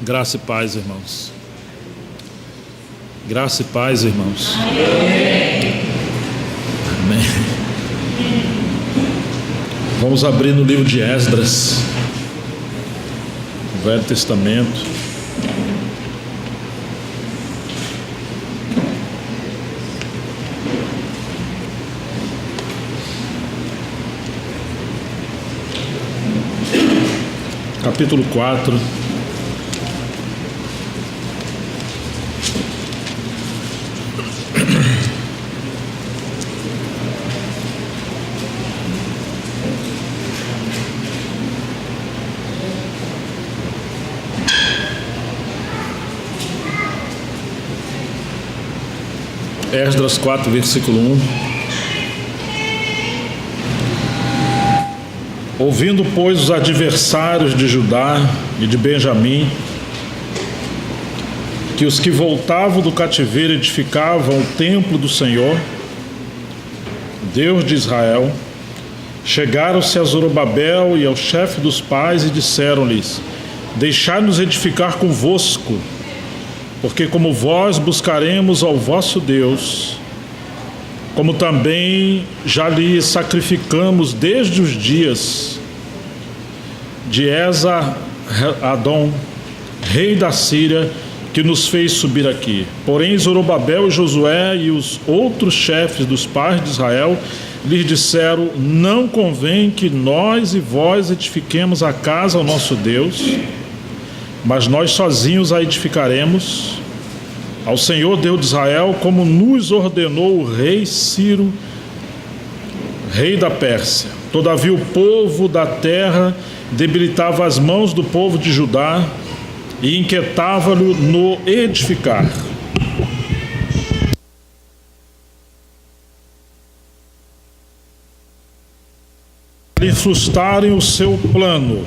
Graça e paz, irmãos. Graça e paz, irmãos. Amém. Vamos abrir no livro de Esdras, no Velho Testamento. Capítulo 4. Esdras 4, versículo 1. Ouvindo, pois, os adversários de Judá e de Benjamim, que os que voltavam do cativeiro edificavam o templo do Senhor, Deus de Israel, chegaram-se a Zorobabel e ao chefe dos pais e disseram-lhes: Deixai-nos edificar convosco, porque como vós buscaremos ao vosso Deus, como também já lhe sacrificamos desde os dias de Esar-Adom, rei da Síria, que nos fez subir aqui. Porém Zorobabel e Josué e os outros chefes dos pais de Israel lhes disseram: Não convém que nós e vós edifiquemos a casa ao nosso Deus, mas nós sozinhos a edificaremos ao Senhor Deus de Israel, como nos ordenou o rei Ciro, rei da Pérsia. Todavia o povo da terra debilitava as mãos do povo de Judá e inquietava-lhe no edificar. Lhe frustrarem o seu plano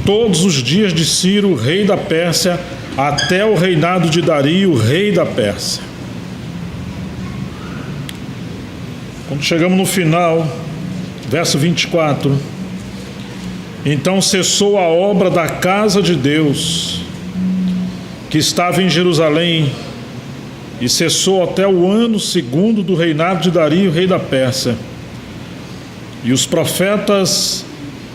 todos os dias de Ciro, rei da Pérsia, até o reinado de Dario, rei da Pérsia. Quando chegamos no final, verso 24: Então cessou a obra da casa de Deus, que estava em Jerusalém, e cessou até o ano segundo do reinado de Dario, rei da Pérsia. E os profetas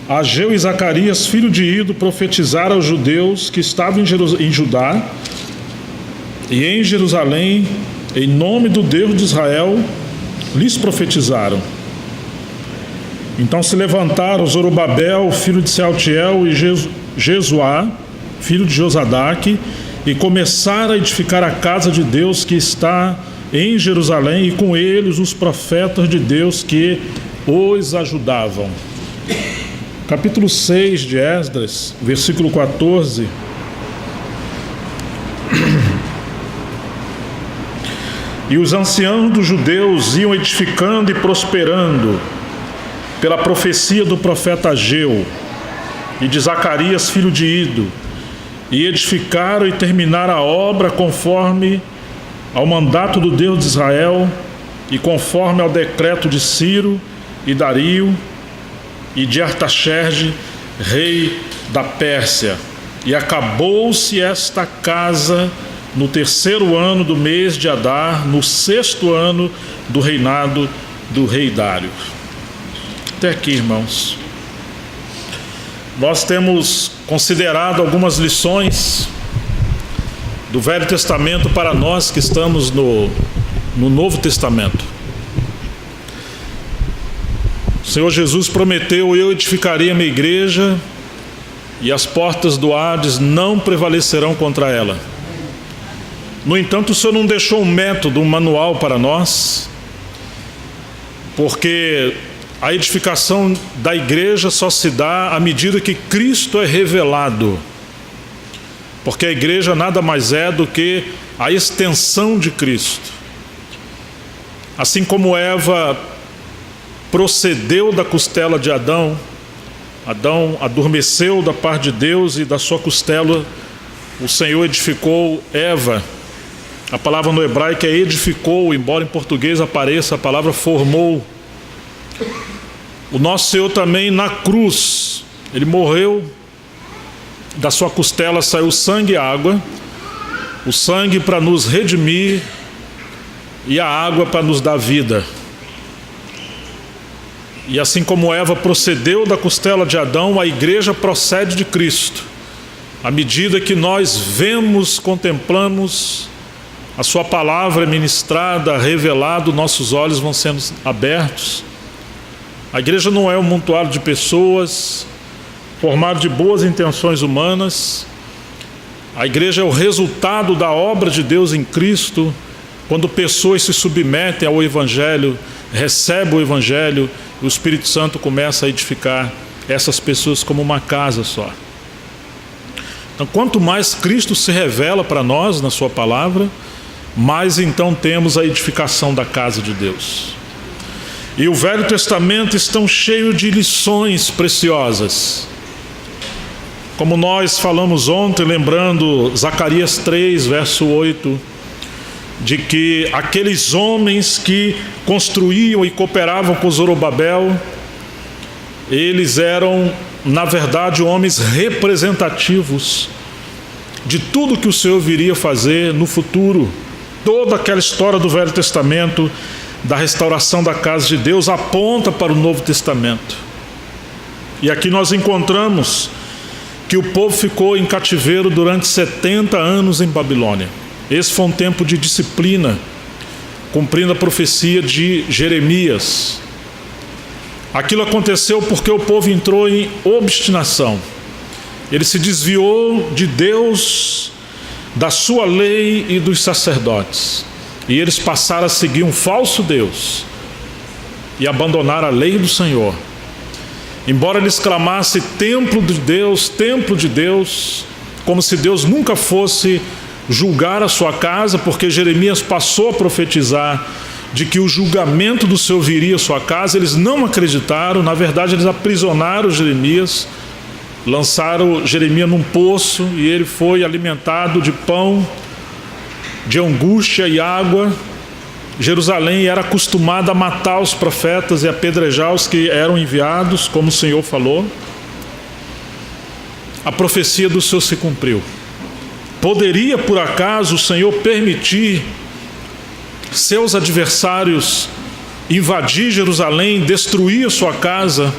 Ageu e Zacarias, filho de Ido, profetizaram aos judeus que estavam em Judá e em Jerusalém, em nome do Deus de Israel, lhes profetizaram. Então se levantaram Zorobabel, filho de Sealtiel, e Jesuá, filho de Josadaque, e começaram a edificar a casa de Deus que está em Jerusalém, e com eles os profetas de Deus que os ajudavam. Capítulo 6 de Esdras, versículo 14. E os anciãos dos judeus iam edificando e prosperando pela profecia do profeta Ageu e de Zacarias, filho de Ido, e edificaram e terminaram a obra conforme ao mandato do Deus de Israel e conforme ao decreto de Ciro e Dario e de Artaxerxes, rei da Pérsia. E acabou-se esta casa no 3º ano do mês de Adar, no 6º ano do reinado do rei Dário. Até aqui, irmãos. Nós temos considerado algumas lições do Velho Testamento para nós que estamos no Novo Testamento. O Senhor Jesus prometeu: Eu edificarei a minha igreja e as portas do Hades não prevalecerão contra ela. No entanto, o Senhor não deixou um método, um manual para nós, porque a edificação da igreja só se dá à medida que Cristo é revelado, porque a igreja nada mais é do que a extensão de Cristo. Assim como Eva procedeu da costela de Adão, Adão adormeceu da parte de Deus e da sua costela o Senhor edificou Eva. A palavra no hebraico é edificou, embora em português apareça a palavra formou. O nosso Senhor também na cruz, Ele morreu da sua costela saiu sangue e água, o sangue para nos redimir e a água para nos dar vida. E assim como Eva procedeu da costela de Adão, a igreja procede de Cristo. À medida que nós vemos, contemplamos, a sua palavra é ministrada, revelada, nossos olhos vão sendo abertos. A igreja não é um amontoado de pessoas formado de boas intenções humanas. A igreja é o resultado da obra de Deus em Cristo, quando pessoas se submetem ao Evangelho, recebem o Evangelho, e o Espírito Santo começa a edificar essas pessoas como uma casa só. Então, quanto mais Cristo se revela para nós na sua palavra, mais então temos a edificação da casa de Deus. E o Velho Testamento está cheio de lições preciosas. Como nós falamos ontem, lembrando Zacarias 3, verso 8, de que aqueles homens que construíam e cooperavam com Zorobabel, eles eram, na verdade, homens representativos de tudo que o Senhor viria fazer no futuro. Toda aquela história do Velho Testamento, da restauração da casa de Deus, aponta para o Novo Testamento. E aqui nós encontramos que o povo ficou em cativeiro durante 70 anos em Babilônia. Esse foi um tempo de disciplina, cumprindo a profecia de Jeremias. Aquilo aconteceu porque o povo entrou em obstinação. Ele se desviou de Deus, da sua lei e dos sacerdotes. E eles passaram a seguir um falso Deus e abandonaram a lei do Senhor. Embora eles clamassem templo de Deus, como se Deus nunca fosse julgar a sua casa, porque Jeremias passou a profetizar de que o julgamento do Senhor viria à sua casa, eles não acreditaram. Na verdade, eles aprisionaram Jeremias, lançaram Jeremias num poço e ele foi alimentado de pão, de angústia e água. Jerusalém era acostumada a matar os profetas e apedrejar os que eram enviados, como o Senhor falou. A profecia do Senhor se cumpriu. Poderia, por acaso, o Senhor permitir seus adversários invadir Jerusalém, destruir a sua casa,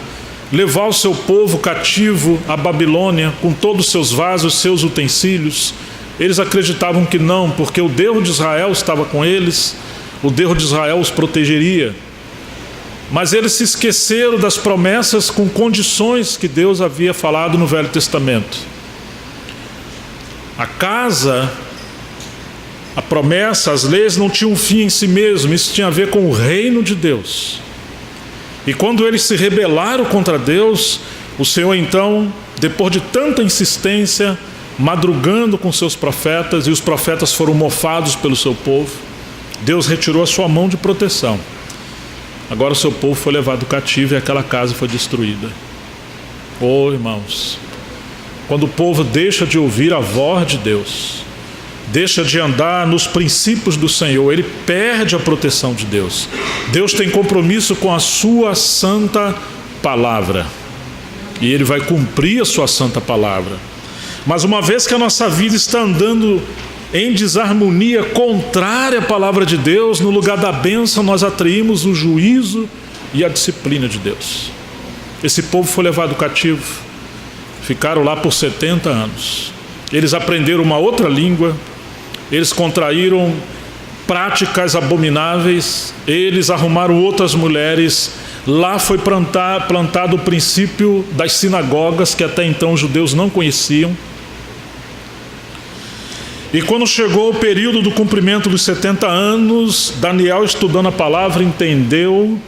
levar o seu povo cativo à Babilônia, com todos os seus vasos, seus utensílios? Eles acreditavam que não, porque o Deus de Israel estava com eles, o Deus de Israel os protegeria. Mas eles se esqueceram das promessas com condições que Deus havia falado no Velho Testamento. A casa, a promessa, as leis não tinham um fim em si mesmo, isso tinha a ver com o reino de Deus. E quando eles se rebelaram contra Deus, o Senhor então, depois de tanta insistência, madrugando com seus profetas, e os profetas foram mofados pelo seu povo, Deus retirou a sua mão de proteção. Agora o seu povo foi levado cativo e aquela casa foi destruída. Oh, irmãos, quando o povo deixa de ouvir a voz de Deus, deixa de andar nos princípios do Senhor, ele perde a proteção de Deus. Deus tem compromisso com a sua santa palavra, e ele vai cumprir a sua santa palavra. Mas uma vez que a nossa vida está andando em desarmonia contrária à palavra de Deus, no lugar da bênção nós atraímos o juízo e a disciplina de Deus. Esse povo foi levado cativo, ficaram lá por 70 anos. Eles aprenderam uma outra língua, eles contraíram práticas abomináveis, eles arrumaram outras mulheres. Lá foi plantado o princípio das sinagogas, que até então os judeus não conheciam. E quando chegou o período do cumprimento dos 70 anos, Daniel, estudando a palavra, entendeu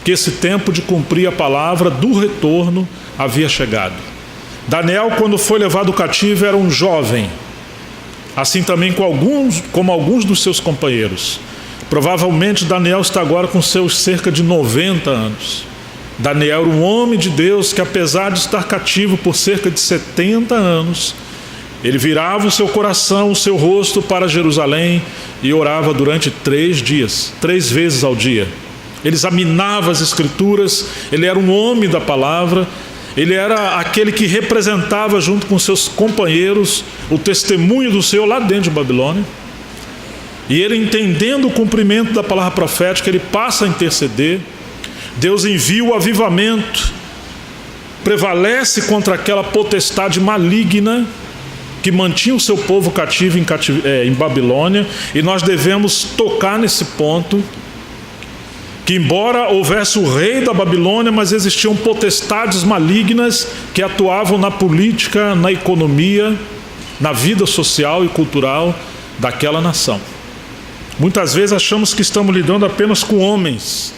que esse tempo de cumprir a palavra do retorno havia chegado. Daniel, quando foi levado cativo, era um jovem, assim também como alguns dos seus companheiros. Provavelmente Daniel está agora com seus cerca de 90 anos. Daniel era um homem de Deus que, apesar de estar cativo por cerca de 70 anos, ele virava o seu coração, o seu rosto para Jerusalém e orava durante 3 dias, 3 vezes ao dia. Ele examinava as Escrituras, ele era um homem da palavra, Ele era aquele que representava junto com seus companheiros o testemunho do Senhor lá dentro de Babilônia. E ele, entendendo o cumprimento da palavra profética, ele passa a interceder. Deus envia o avivamento, prevalece contra aquela potestade maligna que mantinha o seu povo cativo em Babilônia. E nós devemos tocar nesse ponto, que embora houvesse o rei da Babilônia, mas existiam potestades malignas que atuavam na política, na economia, na vida social e cultural daquela nação. Muitas vezes achamos que estamos lidando apenas com homens,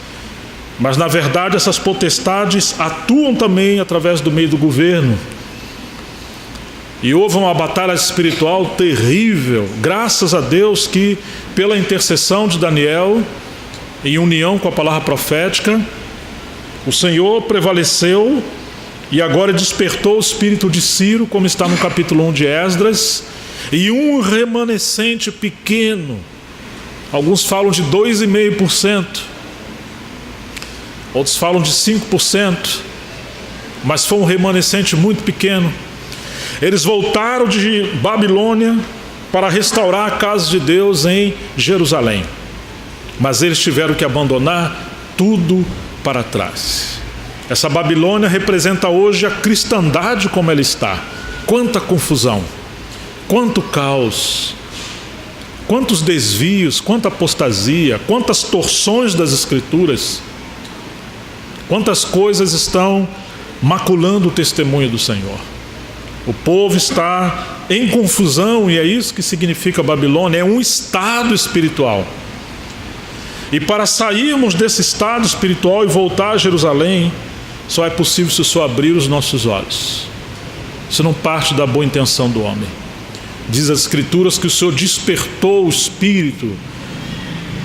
mas na verdade essas potestades atuam também através do meio do governo. E houve uma batalha espiritual terrível, graças a Deus que, pela intercessão de Daniel, em união com a palavra profética, o Senhor prevaleceu e agora despertou o espírito de Ciro, como está no capítulo 1 de Esdras, e um remanescente pequeno, alguns falam de 2,5%, outros falam de 5%, mas foi um remanescente muito pequeno. Eles voltaram de Babilônia para restaurar a casa de Deus em Jerusalém, mas eles tiveram que abandonar tudo para trás. Essa Babilônia representa hoje a cristandade como ela está. Quanta confusão, quanto caos, quantos desvios, quanta apostasia, quantas torções das Escrituras, quantas coisas estão maculando o testemunho do Senhor. O povo está em confusão, e é isso que significa Babilônia, é um estado espiritual. E para sairmos desse estado espiritual e voltar a Jerusalém, só é possível se o Senhor abrir os nossos olhos. Isso não parte da boa intenção do homem. Diz as Escrituras que o Senhor despertou o espírito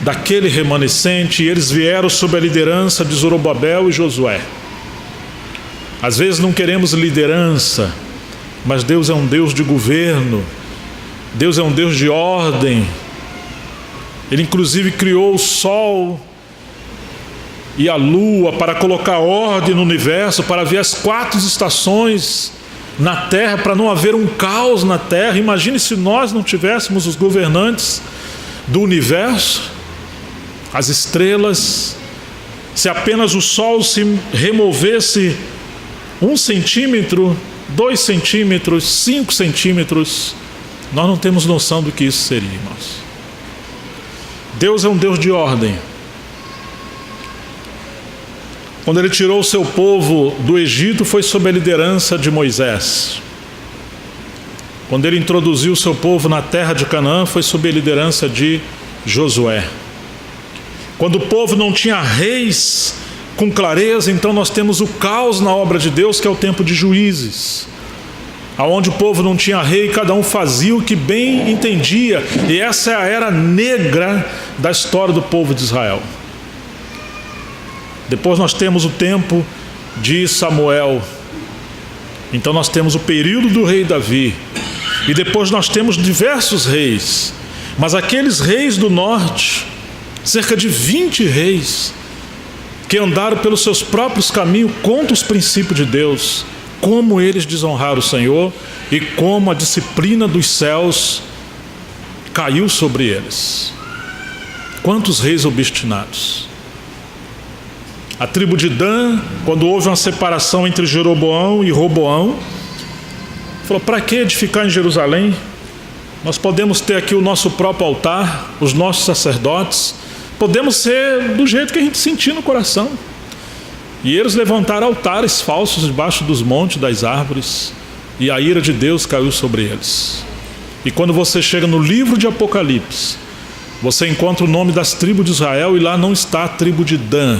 daquele remanescente, e eles vieram sob a liderança de Zorobabel e Josué. Às vezes não queremos liderança, mas Deus é um Deus de governo, Deus é um Deus de ordem. Ele inclusive criou o sol e a lua para colocar ordem no universo, para ver as 4 estações na terra, para não haver um caos na terra. Imagine se nós não tivéssemos os governantes do universo, as estrelas, se apenas o sol se removesse 1 centímetro, 2 centímetros, 5 centímetros, nós não temos noção do que isso seria, irmãos. Deus é um Deus de ordem. Quando Ele tirou o seu povo do Egito, foi sob a liderança de Moisés. Quando Ele introduziu o seu povo na terra de Canaã, foi sob a liderança de Josué. Quando o povo não tinha reis com clareza, então nós temos o caos na obra de Deus, que é o tempo de Juízes, aonde o povo não tinha rei, cada um fazia o que bem entendia, e essa é a era negra da história do povo de Israel. Depois nós temos o tempo de Samuel, então nós temos o período do rei Davi, e depois nós temos diversos reis, mas aqueles reis do norte, cerca de 20 reis, que andaram pelos seus próprios caminhos contra os princípios de Deus, como eles desonraram o Senhor e como a disciplina dos céus caiu sobre eles. Quantos reis obstinados! A tribo de Dan, quando houve uma separação entre Jeroboão e Roboão, falou: para que edificar em Jerusalém? Nós podemos ter aqui o nosso próprio altar, os nossos sacerdotes, podemos ser do jeito que a gente sentir no coração. E eles levantaram altares falsos debaixo dos montes, das árvores, e a ira de Deus caiu sobre eles. E quando você chega no livro de Apocalipse, você encontra o nome das tribos de Israel, e lá não está a tribo de Dan.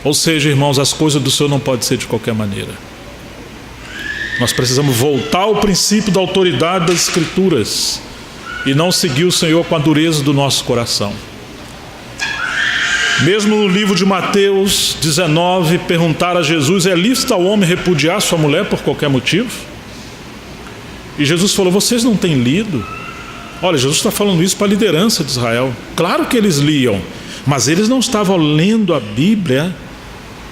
Ou seja, irmãos, as coisas do Senhor não podem ser de qualquer maneira. Nós precisamos voltar ao princípio da autoridade das Escrituras e não seguir o Senhor com a dureza do nosso coração. Mesmo no livro de Mateus 19, perguntaram a Jesus: é lícito ao homem repudiar sua mulher por qualquer motivo? E Jesus falou: vocês não têm lido? Olha, Jesus está falando isso para a liderança de Israel. Claro que eles liam, mas eles não estavam lendo a Bíblia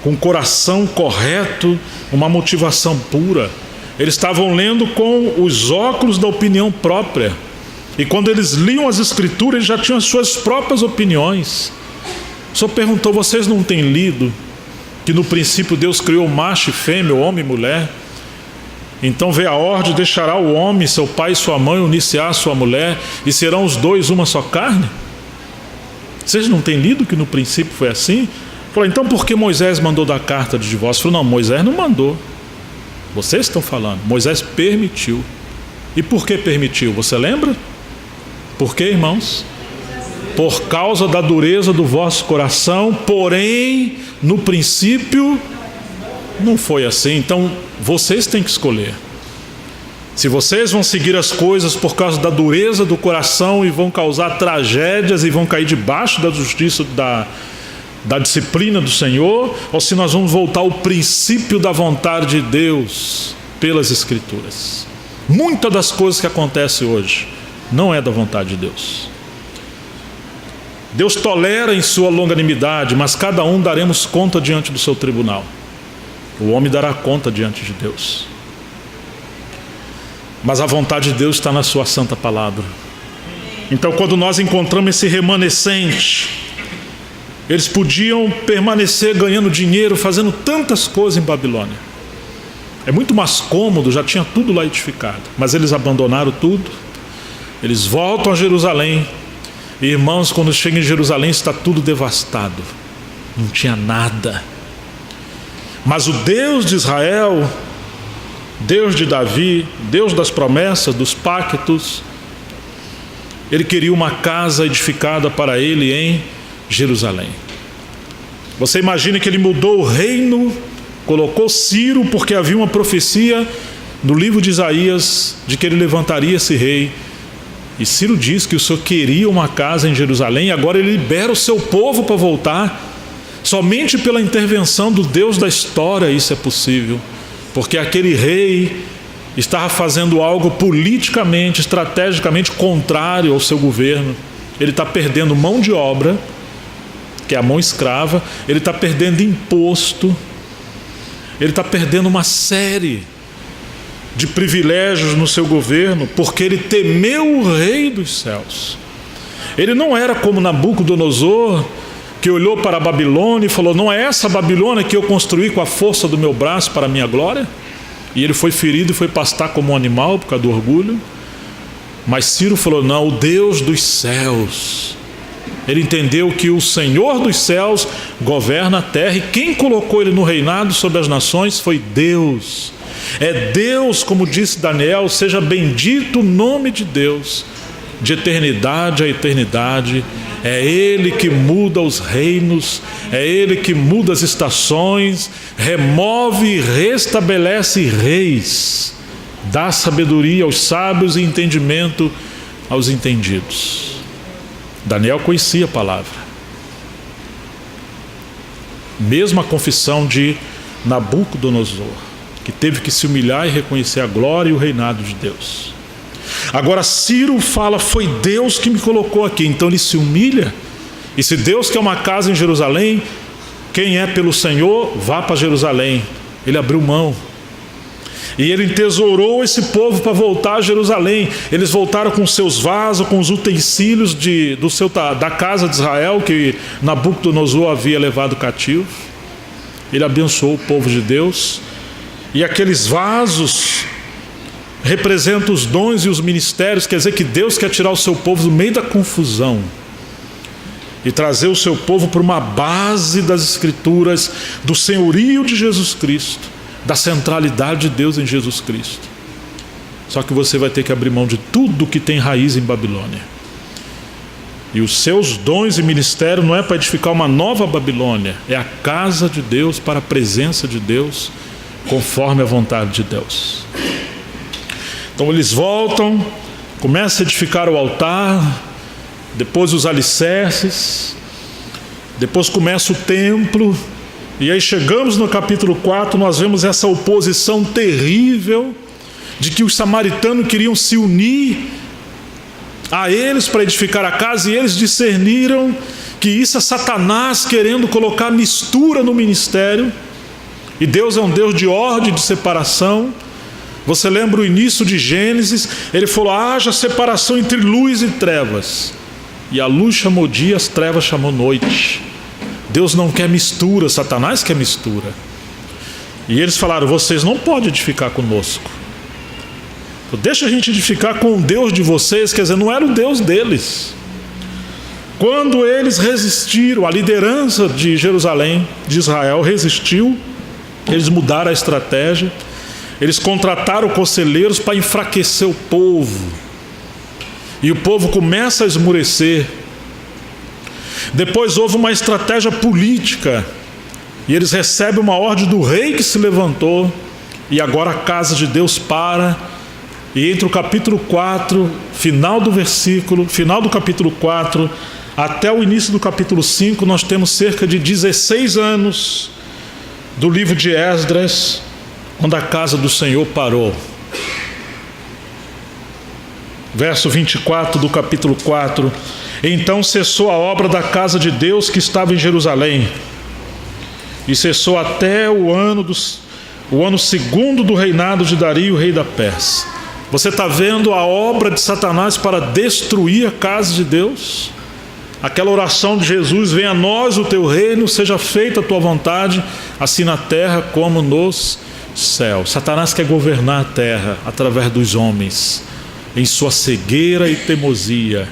com o coração correto, uma motivação pura. Eles estavam lendo com os óculos da opinião própria. E quando eles liam as Escrituras, eles já tinham as suas próprias opiniões. O Senhor perguntou: vocês não têm lido que no princípio Deus criou macho e fêmea, homem e mulher? Então veio a ordem: deixará o homem, seu pai e sua mãe, unir-se-á a sua mulher, e serão os dois uma só carne? Vocês não têm lido que no princípio foi assim? Falou: então por que Moisés mandou dar carta de divórcio? Falou: não, Moisés não mandou. Vocês estão falando. Moisés permitiu. E por que permitiu? Você lembra? Por quê, irmãos? Por causa da dureza do vosso coração, porém, no princípio, não foi assim. Então, vocês têm que escolher. Se vocês vão seguir as coisas por causa da dureza do coração e vão causar tragédias e vão cair debaixo da justiça, da disciplina do Senhor, ou se nós vamos voltar ao princípio da vontade de Deus pelas Escrituras. Muitas das coisas que acontecem hoje não é da vontade de Deus. Deus tolera em sua longanimidade, mas cada um daremos conta diante do seu tribunal. O homem dará conta diante de Deus. Mas a vontade de Deus está na sua santa palavra. Então, quando nós encontramos esse remanescente, eles podiam permanecer ganhando dinheiro, fazendo tantas coisas em Babilônia. É muito mais cômodo, já tinha tudo lá edificado. Mas eles abandonaram tudo. Eles voltam a Jerusalém. E, irmãos, quando chegam em Jerusalém, está tudo devastado. Não tinha nada. Mas o Deus de Israel, Deus de Davi, Deus das promessas, dos pactos, Ele queria uma casa edificada para Ele em Jerusalém. Você imagina que Ele mudou o reino, colocou Ciro, porque havia uma profecia no livro de Isaías de que Ele levantaria esse rei. E Ciro diz que o Senhor queria uma casa em Jerusalém, e agora Ele libera o seu povo para voltar. Somente pela intervenção do Deus da história isso é possível, porque aquele rei estava fazendo algo politicamente, estrategicamente contrário ao seu governo. Ele está perdendo mão de obra, que é a mão escrava, ele está perdendo imposto, ele está perdendo uma série de privilégios no seu governo, porque ele temeu o rei dos céus. Ele não era como Nabucodonosor, que olhou para a Babilônia e falou: não é essa Babilônia que eu construí com a força do meu braço para a minha glória? E ele foi ferido e foi pastar como um animal por causa do orgulho. Mas Ciro falou: não, o Deus dos céus. Ele entendeu que o Senhor dos céus governa a terra, e quem colocou ele no reinado sobre as nações foi Deus. É Deus, como disse Daniel: seja bendito o nome de Deus, de eternidade a eternidade. É Ele que muda os reinos, é Ele que muda as estações, remove e restabelece reis, dá sabedoria aos sábios e entendimento aos entendidos. Daniel conhecia a palavra. Mesmo a confissão de Nabucodonosor, que teve que se humilhar e reconhecer a glória e o reinado de Deus. Agora Ciro fala: foi Deus que me colocou aqui. Então ele se humilha. E se Deus quer uma casa em Jerusalém, quem é pelo Senhor, vá para Jerusalém. Ele abriu mão. E ele entesourou esse povo para voltar a Jerusalém. Eles voltaram com seus vasos, com os utensílios da casa de Israel, que Nabucodonosor havia levado cativo. Ele abençoou o povo de Deus. E aqueles vasos representam os dons e os ministérios. Quer dizer que Deus quer tirar o seu povo do meio da confusão e trazer o seu povo para uma base das Escrituras, do senhorio de Jesus Cristo, da centralidade de Deus em Jesus Cristo. Só que você vai ter que abrir mão de tudo que tem raiz em Babilônia. E os seus dons e ministérios não é para edificar uma nova Babilônia, é a casa de Deus para a presença de Deus, conforme a vontade de Deus. Então eles voltam, começam a edificar o altar, depois os alicerces, depois começa o templo. E aí chegamos no capítulo 4, nós vemos essa oposição terrível de que os samaritanos queriam se unir a eles para edificar a casa, e eles discerniram que isso é Satanás querendo colocar mistura no ministério. E Deus é um Deus de ordem, de separação. Você lembra o início de Gênesis? Ele falou: haja separação entre luz e trevas. E a luz chamou dia, as trevas chamou noite. Deus não quer mistura, Satanás quer mistura. E eles falaram: vocês não podem edificar conosco. Deixa a gente edificar com o Deus de vocês. Quer dizer, não era o Deus deles. Quando eles resistiram, a liderança de Jerusalém, de Israel, resistiu, eles mudaram a estratégia. Eles contrataram conselheiros para enfraquecer o povo. E o povo começa a esmurecer. Depois houve uma estratégia política. E eles recebem uma ordem do rei que se levantou. E agora a casa de Deus para. E entre o capítulo 4, final do capítulo 4, até o início do capítulo 5, nós temos cerca de 16 anos do livro de Esdras, quando a casa do Senhor parou. Verso 24 do capítulo 4: então cessou a obra da casa de Deus que estava em Jerusalém, e cessou até o ano segundo do reinado de Dario, rei da Pérsia. Você está vendo a obra de Satanás para destruir a casa de Deus? Aquela oração de Jesus: venha a nós o teu reino, seja feita a tua vontade, assim na terra como nos céus. Satanás quer governar a terra através dos homens, em sua cegueira e teimosia.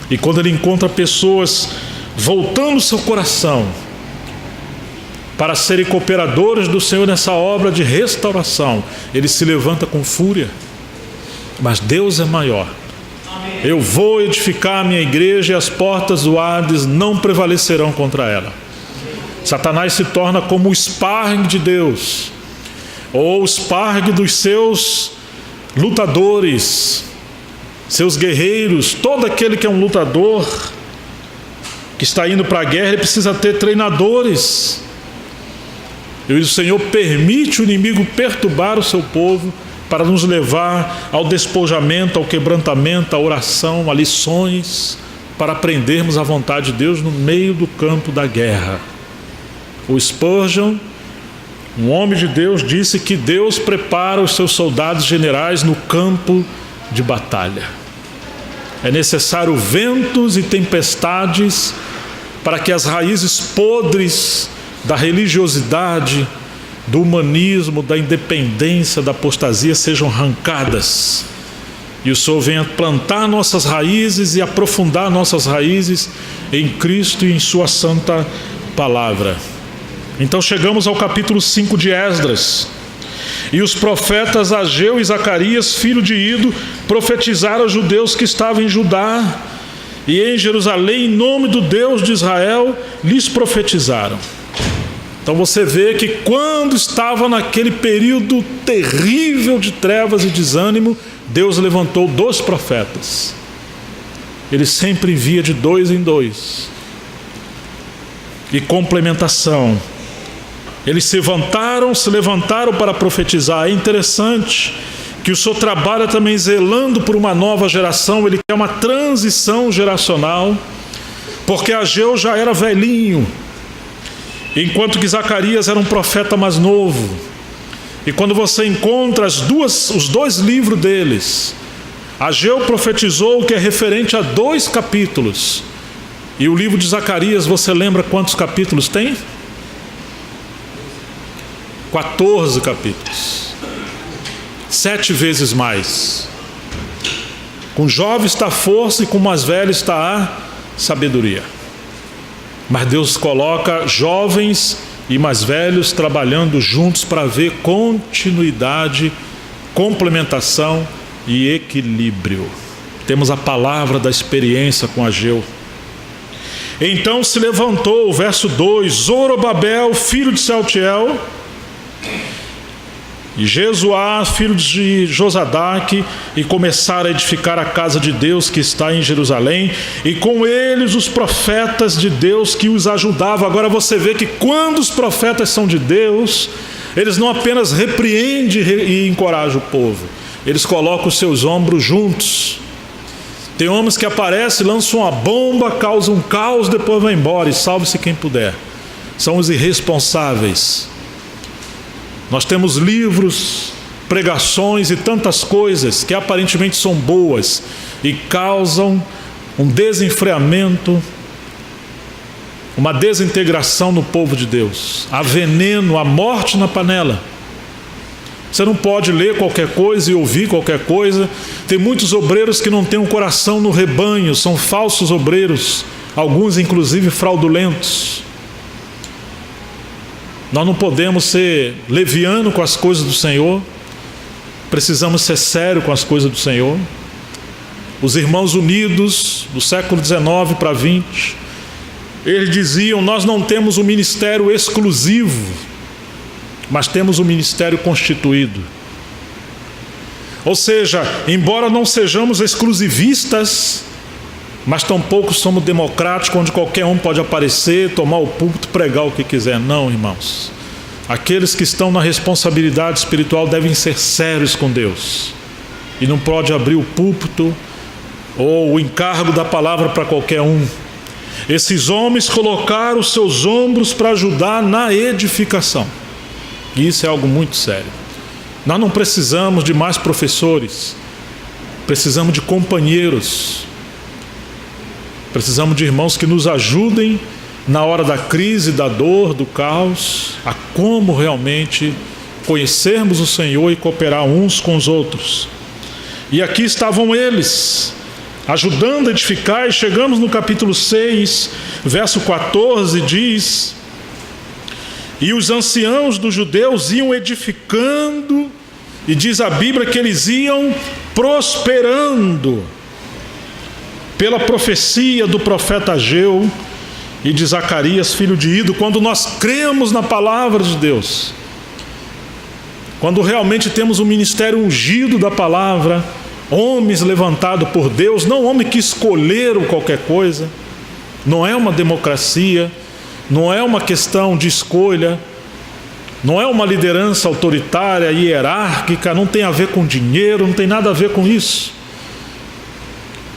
E quando ele encontra pessoas voltando seu coração para serem cooperadores do Senhor nessa obra de restauração, ele se levanta com fúria. Mas Deus é maior. Eu vou edificar a minha igreja e as portas do Hades não prevalecerão contra ela. Satanás se torna como o sparring de Deus, ou o sparring dos seus lutadores, seus guerreiros. Todo aquele que é um lutador, que está indo para a guerra, ele precisa ter treinadores. E o Senhor permite o inimigo perturbar o seu povo para nos levar ao despojamento, ao quebrantamento, à oração, a lições, para aprendermos a vontade de Deus no meio do campo da guerra. O Spurgeon, um homem de Deus, disse que Deus prepara os seus soldados generais no campo de batalha. É necessário ventos e tempestades para que as raízes podres da religiosidade, do humanismo, da independência, da apostasia sejam arrancadas. E o Senhor venha plantar nossas raízes e aprofundar nossas raízes em Cristo e em sua santa palavra. Então chegamos ao capítulo 5 de Esdras. E os profetas Ageu e Zacarias, filho de Ido, profetizaram aos judeus que estavam em Judá e em Jerusalém, em nome do Deus de Israel, lhes profetizaram. Então você vê que quando estava naquele período terrível de trevas e desânimo, Deus levantou 2 profetas. Ele sempre envia de 2 em 2. E complementação. Eles se levantaram para profetizar. É interessante que o Senhor trabalha também zelando por uma nova geração. Ele quer uma transição geracional, porque Ageu já era velhinho, enquanto que Zacarias era um profeta mais novo. E quando você encontra os 2 livros deles, Ageu profetizou o que é referente a 2 capítulos. E o livro de Zacarias, você lembra quantos capítulos tem? 14 capítulos. 7 vezes mais. Com jovens está a força e com mais velhos está a sabedoria. Mas Deus coloca jovens e mais velhos trabalhando juntos para ver continuidade, complementação e equilíbrio. Temos a palavra da experiência com Ageu. Então se levantou, verso 2, Zorobabel, filho de Saltiel, e Jesuá, filho de Josadaque, e começaram a edificar a casa de Deus que está em Jerusalém, e com eles os profetas de Deus que os ajudavam. Agora você vê que quando os profetas são de Deus, eles não apenas repreendem e encorajam o povo, eles colocam os seus ombros juntos. Tem homens que aparecem, lançam uma bomba, causam um caos, depois vão embora e salve-se quem puder. São os irresponsáveis. Nós temos livros, pregações e tantas coisas que aparentemente são boas e causam um desenfreamento, uma desintegração no povo de Deus. Há veneno, há morte na panela. Você não pode ler qualquer coisa e ouvir qualquer coisa. Tem muitos obreiros que não têm um coração no rebanho, são falsos obreiros, alguns inclusive fraudulentos. Nós não podemos ser leviano com as coisas do Senhor, precisamos ser sério com as coisas do Senhor. Os irmãos unidos do século XIX para 20, eles diziam: nós não temos um ministério exclusivo, mas temos um ministério constituído. Ou seja, embora não sejamos exclusivistas, mas tampouco somos democráticos, onde qualquer um pode aparecer, tomar o púlpito, pregar o que quiser. Não, irmãos. Aqueles que estão na responsabilidade espiritual devem ser sérios com Deus. E não pode abrir o púlpito ou o encargo da palavra para qualquer um. Esses homens colocaram os seus ombros para ajudar na edificação. E isso é algo muito sério. Nós não precisamos de mais professores, precisamos de companheiros, precisamos de irmãos que nos ajudem na hora da crise, da dor, do caos, a como realmente conhecermos o Senhor e cooperar uns com os outros. E aqui estavam eles, ajudando a edificar, e chegamos no capítulo 6, verso 14, diz: e os anciãos dos judeus iam edificando, e diz a Bíblia que eles iam prosperando, pela profecia do profeta Ageu e de Zacarias, filho de Ido. Quando nós cremos na palavra de Deus, quando realmente temos um ministério ungido da palavra, homens levantados por Deus, não homens que escolheram qualquer coisa, não é uma democracia, não é uma questão de escolha, não é uma liderança autoritária, hierárquica, não tem a ver com dinheiro, não tem nada a ver com isso.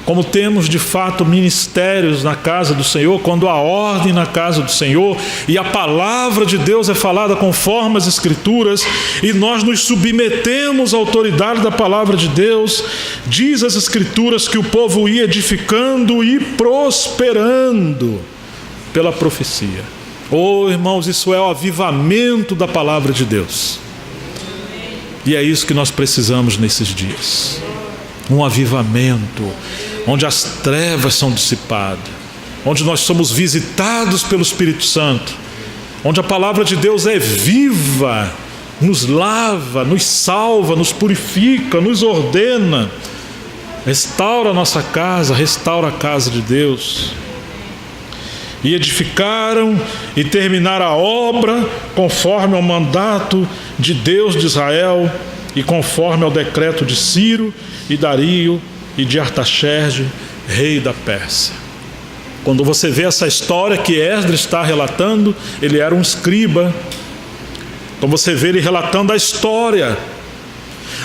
Como temos de fato ministérios na casa do Senhor, quando há ordem na casa do Senhor e a palavra de Deus é falada conforme as Escrituras, e nós nos submetemos à autoridade da palavra de Deus, diz as Escrituras que o povo ia edificando e prosperando pela profecia. Oh, irmãos, isso é o avivamento da palavra de Deus. E é isso que nós precisamos nesses dias. Um avivamento, onde as trevas são dissipadas, onde nós somos visitados pelo Espírito Santo, onde a palavra de Deus é viva, nos lava, nos salva, nos purifica, nos ordena, restaura a nossa casa, restaura a casa de Deus. E edificaram e terminaram a obra conforme ao mandato de Deus de Israel e conforme ao decreto de Ciro e Dario e de Artaxerxes, rei da Pérsia. Quando você vê essa história que Esdras está relatando, ele era um escriba. Então você vê ele relatando a história.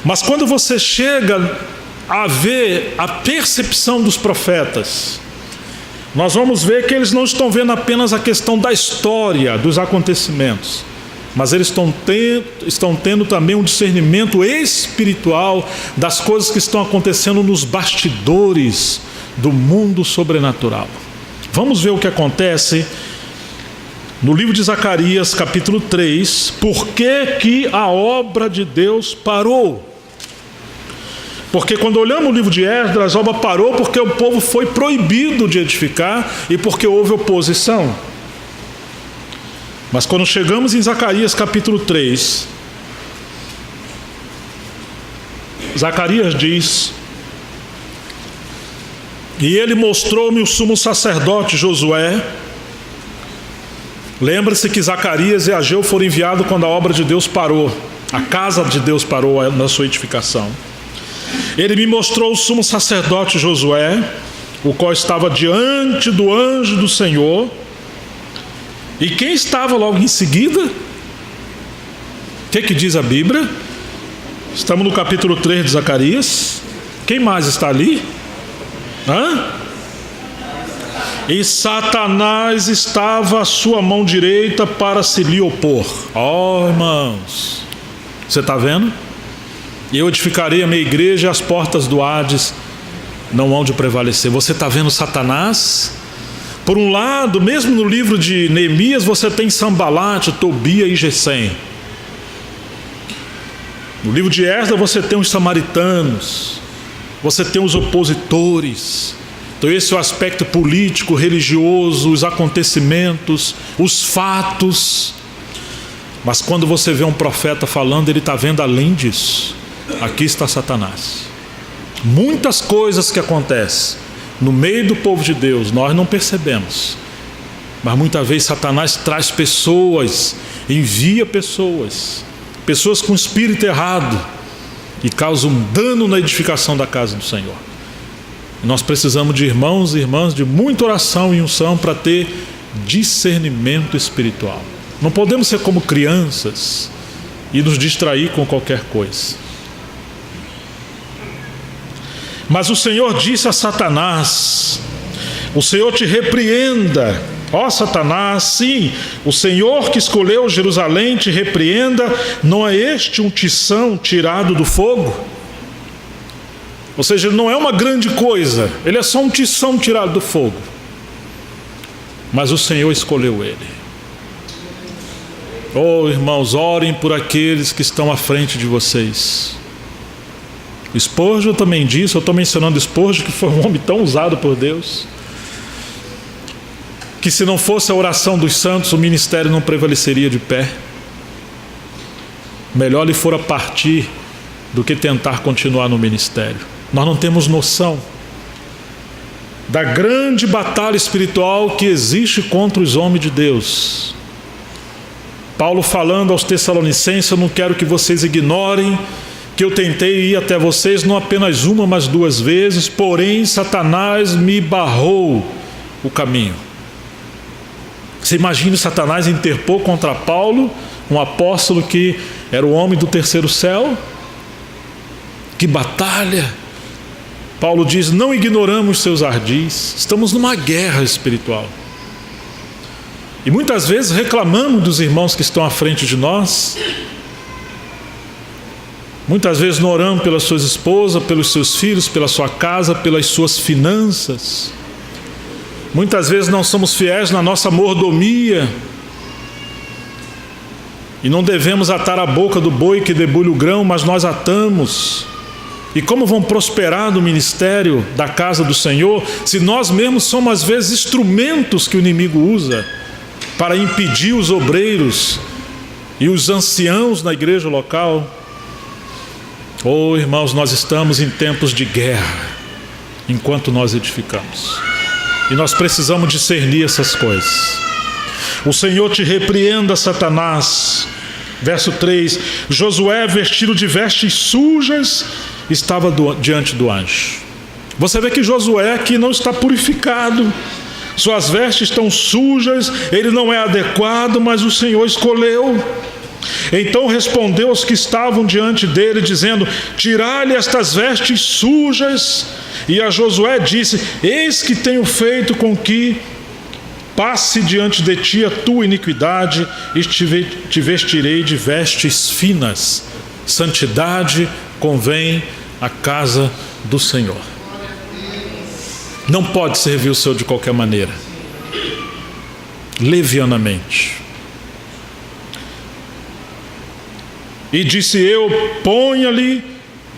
Mas quando você chega a ver a percepção dos profetas, nós vamos ver que eles não estão vendo apenas a questão da história, dos acontecimentos, mas eles estão tendo também um discernimento espiritual das coisas que estão acontecendo nos bastidores do mundo sobrenatural. Vamos ver o que acontece no livro de Zacarias, capítulo 3, por que a obra de Deus parou? Porque quando olhamos o livro de Esdras, a obra parou porque o povo foi proibido de edificar e porque houve oposição. Mas quando chegamos em Zacarias capítulo 3, Zacarias diz: e ele mostrou-me o sumo sacerdote Josué. Lembra-se que Zacarias e Ageu foram enviados quando a obra de Deus parou, a casa de Deus parou na sua edificação. Ele me mostrou o sumo sacerdote Josué, o qual estava diante do anjo do Senhor. E quem estava logo em seguida? O que diz a Bíblia? Estamos no capítulo 3 de Zacarias. Quem mais está ali? E Satanás estava à sua mão direita para se lhe opor. Irmãos, você está vendo? Eu edificarei a minha igreja e as portas do Hades não hão de prevalecer. Você está vendo Satanás? Por um lado, mesmo no livro de Neemias, você tem Sambalate, Tobia e Gesem. No livro de Esdras você tem os samaritanos, você tem os opositores. Então esse é o aspecto político, religioso, os acontecimentos, os fatos. Mas quando você vê um profeta falando, ele está vendo além disso. Aqui está Satanás. Muitas coisas que acontecem no meio do povo de Deus, nós não percebemos. Mas muitas vezes Satanás traz pessoas, envia pessoas com espírito errado e causa um dano na edificação da casa do Senhor. Nós precisamos de irmãos e irmãs de muita oração e unção para ter discernimento espiritual. Não podemos ser como crianças e nos distrair com qualquer coisa. Mas o Senhor disse a Satanás: o Senhor te repreenda, ó Satanás, sim, o Senhor que escolheu Jerusalém te repreenda. Não é este um tição tirado do fogo? Ou seja, ele não é uma grande coisa, ele é só um tição tirado do fogo. Mas o Senhor escolheu ele. Irmãos, orem por aqueles que estão à frente de vocês. Spurgeon também disse, eu estou mencionando Spurgeon, que foi um homem tão usado por Deus, que se não fosse a oração dos santos, o ministério não prevaleceria de pé. Melhor lhe fora partir do que tentar continuar no ministério. Nós não temos noção da grande batalha espiritual que existe contra os homens de Deus. Paulo falando aos Tessalonicenses: eu não quero que vocês ignorem que eu tentei ir até vocês não apenas uma, mas 2 vezes, porém Satanás me barrou o caminho. Você imagina Satanás interpor contra Paulo, um apóstolo que era o homem do terceiro céu? Que batalha! Paulo diz: não ignoramos seus ardis, estamos numa guerra espiritual. E muitas vezes reclamamos dos irmãos que estão à frente de nós. Muitas vezes não oramos pelas suas esposas, pelos seus filhos, pela sua casa, pelas suas finanças. Muitas vezes não somos fiéis na nossa mordomia. E não devemos atar a boca do boi que debulha o grão, mas nós atamos. E como vão prosperar no ministério da casa do Senhor, se nós mesmos somos às vezes instrumentos que o inimigo usa para impedir os obreiros e os anciãos na igreja local? Irmãos, nós estamos em tempos de guerra, enquanto nós edificamos. E nós precisamos discernir essas coisas. O Senhor te repreenda, Satanás. Verso 3: Josué, vestido de vestes sujas, estava diante do anjo. Você vê que Josué aqui não está purificado. Suas vestes estão sujas, ele não é adequado, mas o Senhor escolheu. Então respondeu aos que estavam diante dele, dizendo: tirai-lhe estas vestes sujas. E a Josué disse: eis que tenho feito com que passe diante de ti a tua iniquidade, e te vestirei de vestes finas. Santidade convém à casa do Senhor. Não pode servir o Senhor de qualquer maneira, levianamente. E disse eu: ponha-lhe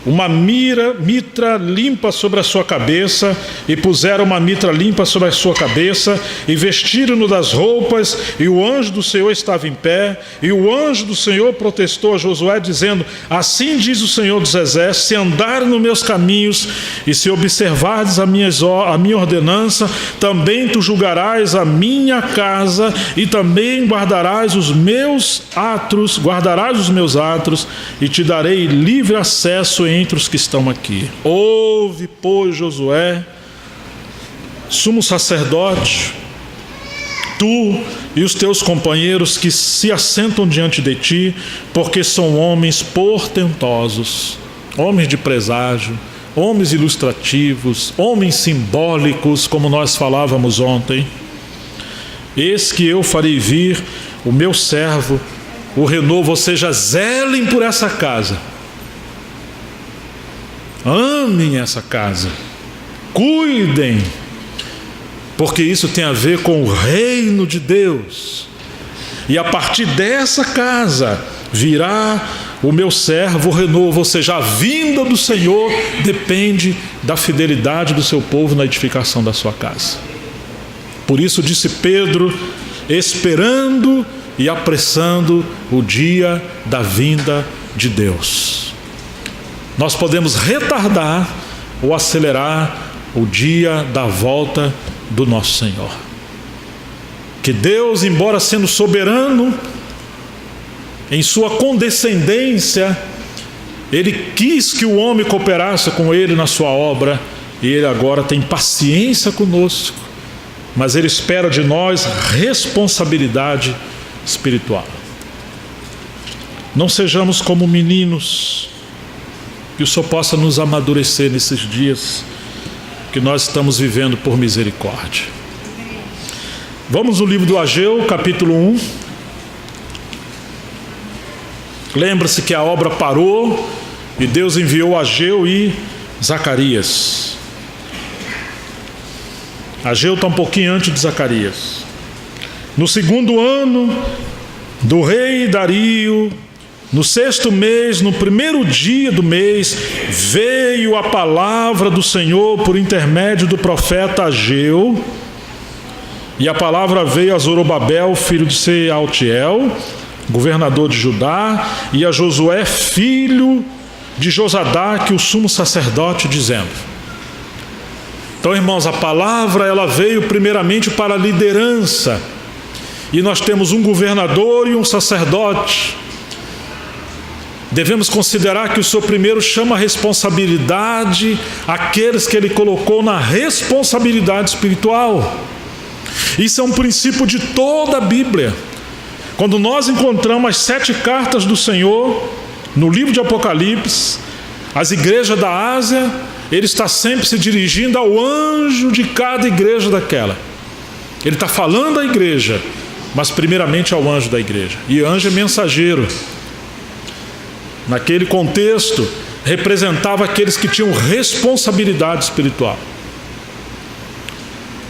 uma mitra limpa sobre a sua cabeça. E puseram uma mitra limpa sobre a sua cabeça, e vestiram-no das roupas, e o anjo do Senhor estava em pé. E o anjo do Senhor protestou a Josué, dizendo: assim diz o Senhor dos Exércitos, se andares nos meus caminhos, e se observares a minha ordenança, também tu julgarás a minha casa, e também guardarás os meus atos, e te darei livre acesso entre os que estão aqui. Ouve, pois, Josué, sumo sacerdote, tu e os teus companheiros que se assentam diante de ti, porque são homens portentosos, homens de presságio, homens ilustrativos, homens simbólicos, como nós falávamos ontem. Eis que eu farei vir o meu servo, o renovo, ou seja, zelem por essa casa. Amem essa casa. Cuidem, porque isso tem a ver com o reino de Deus. E a partir dessa casa virá o meu servo, o renovo, ou seja, a vinda do Senhor depende da fidelidade do seu povo na edificação da sua casa. Por isso disse Pedro, esperando e apressando o dia da vinda de Deus. Nós podemos retardar ou acelerar o dia da volta do nosso Senhor. Que Deus, embora sendo soberano, em sua condescendência, Ele quis que o homem cooperasse com Ele na sua obra, e Ele agora tem paciência conosco, mas Ele espera de nós responsabilidade espiritual. Não sejamos como meninos, que o Senhor possa nos amadurecer nesses dias que nós estamos vivendo por misericórdia. Vamos no livro do Ageu, capítulo 1. Lembra-se que a obra parou e Deus enviou Ageu e Zacarias. Ageu está um pouquinho antes de Zacarias. No 2º ano do rei Dario, no 6º mês, no 1º dia do mês, veio a palavra do Senhor por intermédio do profeta Ageu. E a palavra veio a Zorobabel, filho de Sealtiel, governador de Judá, e a Josué, filho de Josadaque, o sumo sacerdote, dizendo. Então, irmãos, a palavra ela veio primeiramente para a liderança. E nós temos um governador e um sacerdote. Devemos considerar que o Senhor primeiro chama a responsabilidade aqueles que Ele colocou na responsabilidade espiritual. Isso é um princípio de toda a Bíblia. Quando nós encontramos as 7 cartas do Senhor, no livro de Apocalipse, as igrejas da Ásia, Ele está sempre se dirigindo ao anjo de cada igreja daquela. Ele está falando à igreja, mas primeiramente ao anjo da igreja. E anjo é mensageiro. Naquele contexto, representava aqueles que tinham responsabilidade espiritual.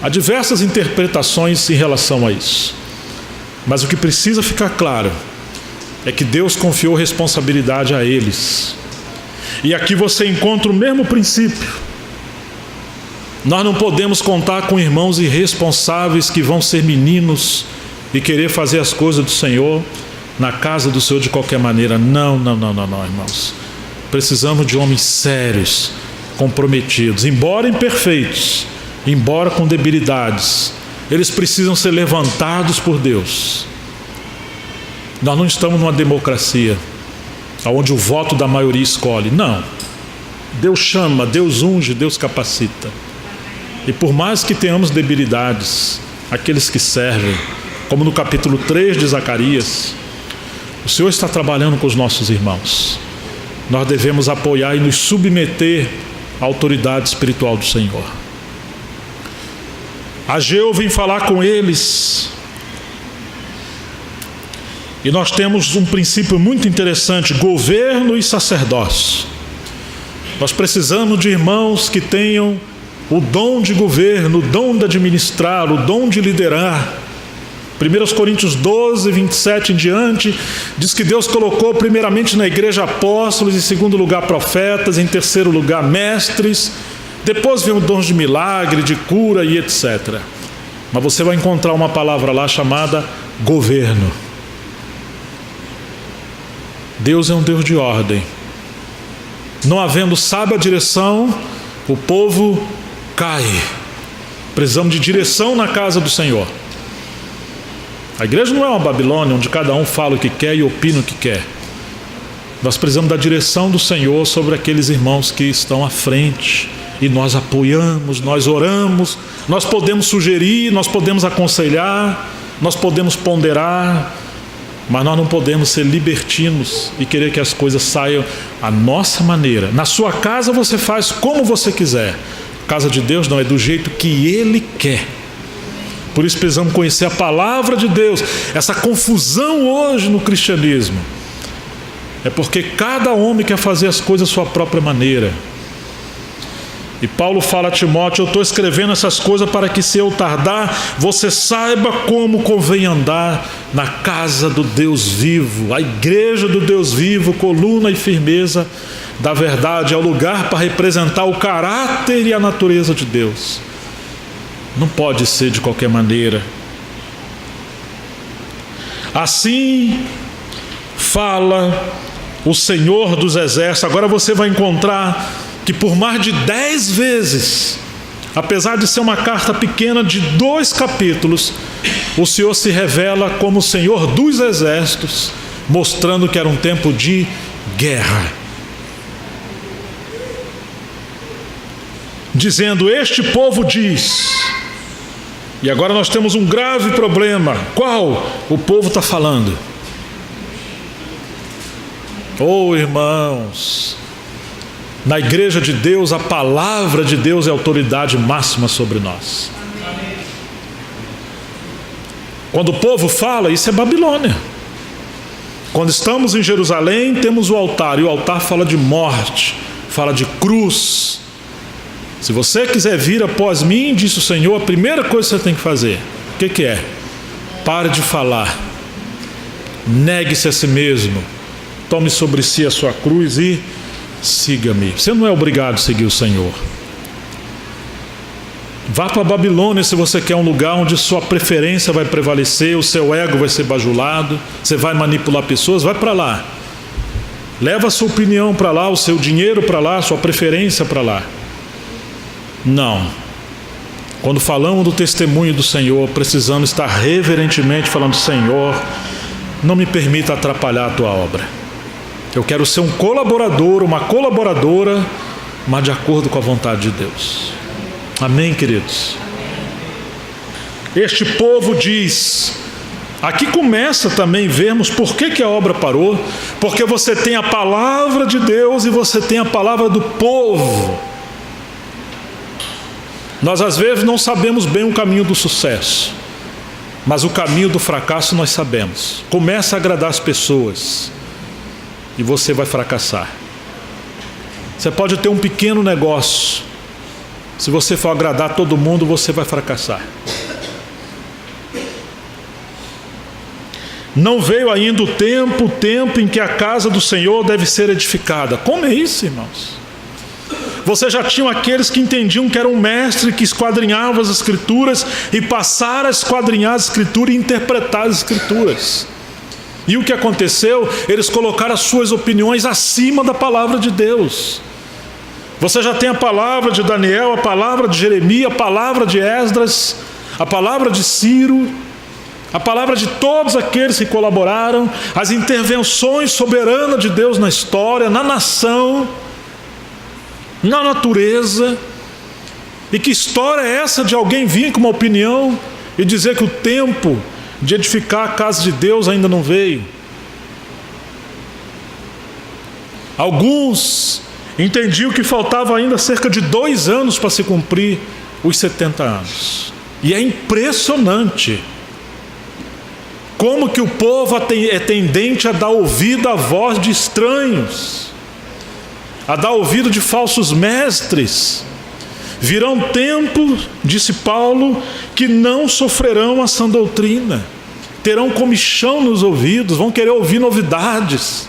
Há diversas interpretações em relação a isso. Mas o que precisa ficar claro é que Deus confiou responsabilidade a eles. E aqui você encontra o mesmo princípio. Nós não podemos contar com irmãos irresponsáveis que vão ser meninos e querer fazer as coisas do Senhor na casa do Senhor de qualquer maneira. Não, irmãos. Precisamos de homens sérios, comprometidos, embora imperfeitos, embora com debilidades. Eles precisam ser levantados por Deus. Nós não estamos numa democracia onde o voto da maioria escolhe. Não. Deus chama, Deus unge, Deus capacita. E por mais que tenhamos debilidades, aqueles que servem, como no capítulo 3 de Zacarias, o Senhor está trabalhando com os nossos irmãos. Nós devemos apoiar e nos submeter à autoridade espiritual do Senhor. Ageu vem falar com eles. E nós temos um princípio muito interessante: governo e sacerdócio. Nós precisamos de irmãos que tenham o dom de governo, o dom de administrar, o dom de liderar. 1 Coríntios 12, 27 em diante, diz que Deus colocou primeiramente na igreja apóstolos, em segundo lugar profetas, em terceiro lugar mestres, depois vem o dom de milagre, de cura e etc. Mas você vai encontrar uma palavra lá chamada governo. Deus é um Deus de ordem. Não havendo sábia direção, o povo cai. Precisamos de direção na casa do Senhor. A igreja não é uma Babilônia onde cada um fala o que quer e opina o que quer. Nós precisamos da direção do Senhor sobre aqueles irmãos que estão à frente. E nós apoiamos, nós oramos, nós podemos sugerir, nós podemos aconselhar, nós podemos ponderar. Mas nós não podemos ser libertinos e querer que as coisas saiam à nossa maneira. Na sua casa você faz como você quiser. A casa de Deus não, é do jeito que Ele quer. Por isso precisamos conhecer a palavra de Deus. Essa confusão hoje no cristianismo é porque cada homem quer fazer as coisas à sua própria maneira. E Paulo fala a Timóteo: eu estou escrevendo essas coisas para que, se eu tardar, você saiba como convém andar na casa do Deus vivo. A igreja do Deus vivo, coluna e firmeza da verdade, é o lugar para representar o caráter e a natureza de Deus. Não pode ser de qualquer maneira. Assim fala o Senhor dos Exércitos. Agora você vai encontrar que por mais de 10 vezes, apesar de ser uma carta pequena de 2 capítulos, o Senhor se revela como o Senhor dos Exércitos, mostrando que era um tempo de guerra. Dizendo: este povo diz. E agora nós temos um grave problema. Qual? O povo está falando. Oh, irmãos, na igreja de Deus, a palavra de Deus é a autoridade máxima sobre nós. Quando o povo fala, isso é Babilônia. Quando estamos em Jerusalém, temos o altar, e o altar fala de morte, fala de cruz. Se você quiser vir após mim, disse o Senhor, a primeira coisa que você tem que fazer, o que é? Pare de falar, negue-se a si mesmo, tome sobre si a sua cruz e siga-me. Você não é obrigado a seguir o Senhor. Vá para a Babilônia se você quer um lugar onde sua preferência vai prevalecer, o seu ego vai ser bajulado, você vai manipular pessoas, vai para lá. Leva a sua opinião para lá, o seu dinheiro para lá, a sua preferência para lá. Não. Quando falamos do testemunho do Senhor, precisamos estar reverentemente falando: Senhor, não me permita atrapalhar a tua obra. Eu quero ser um colaborador, uma colaboradora, mas de acordo com a vontade de Deus. Amém, queridos? Este povo diz. Aqui começa também vermos por que a obra parou. Porque você tem a palavra de Deus e você tem a palavra do povo. Nós às vezes não sabemos bem o caminho do sucesso, mas o caminho do fracasso nós sabemos. Começa a agradar as pessoas e você vai fracassar. Você pode ter um pequeno negócio, se você for agradar todo mundo, você vai fracassar. Não veio ainda o tempo em que a casa do Senhor deve ser edificada. Como é isso, irmãos? Você já tinha aqueles que entendiam que era um mestre que esquadrinhava as Escrituras e passara a esquadrinhar as Escrituras e interpretar as Escrituras. E o que aconteceu? Eles colocaram as suas opiniões acima da palavra de Deus. Você já tem a palavra de Daniel, a palavra de Jeremias, a palavra de Esdras, a palavra de Ciro, a palavra de todos aqueles que colaboraram, as intervenções soberanas de Deus na história, na nação, na natureza. E que história é essa de alguém vir com uma opinião e dizer que o tempo de edificar a casa de Deus ainda não veio? Alguns entendiam que faltava ainda cerca de 2 anos para se cumprir os 70 anos. E é impressionante como que o povo é tendente a dar ouvido à voz de estranhos, a dar ouvido de falsos mestres. Virão tempos, disse Paulo, que não sofrerão a sã doutrina, terão comichão nos ouvidos, vão querer ouvir novidades,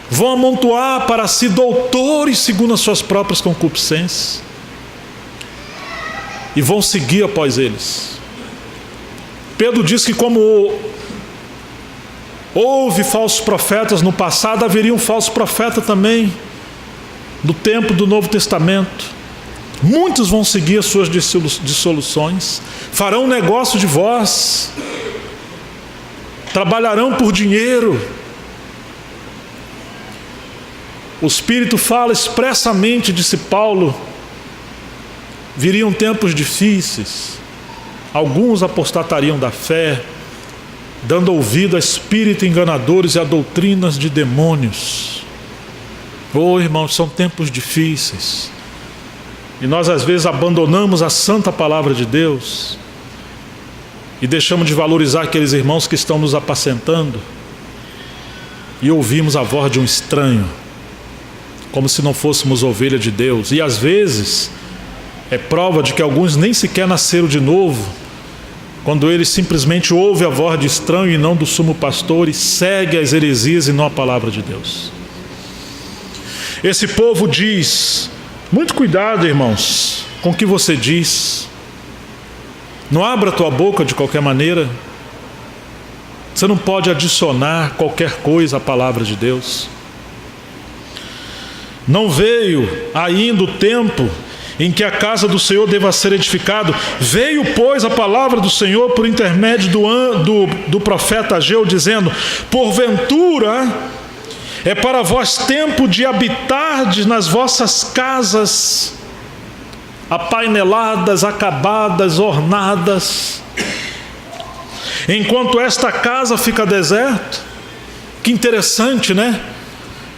vão amontoar para si doutores segundo as suas próprias concupiscências, e vão seguir após eles. Pedro diz que como houve falsos profetas no passado, haveria um falso profeta também no tempo do Novo Testamento. Muitos vão seguir as suas dissoluções, farão negócio de vós, trabalharão por dinheiro. O Espírito fala expressamente, disse Paulo, viriam tempos difíceis, alguns apostatariam da fé, dando ouvido a espíritos enganadores e a doutrinas de demônios. Oh, irmãos, são tempos difíceis. E nós às vezes abandonamos a santa palavra de Deus e deixamos de valorizar aqueles irmãos que estão nos apacentando e ouvimos a voz de um estranho, como se não fôssemos ovelha de Deus. E às vezes é prova de que alguns nem sequer nasceram de novo, quando eles simplesmente ouvem a voz de estranho e não do sumo pastor e seguem as heresias e não a palavra de Deus. Esse povo diz: muito cuidado, irmãos, com o que você diz. Não abra a tua boca de qualquer maneira. Você não pode adicionar qualquer coisa à palavra de Deus. Não veio ainda o tempo em que a casa do Senhor deva ser edificada. Veio, pois, a palavra do Senhor por intermédio do profeta Ageu, dizendo: porventura é para vós tempo de habitardes nas vossas casas, apaineladas, acabadas, ornadas, enquanto esta casa fica deserta. Que interessante, né?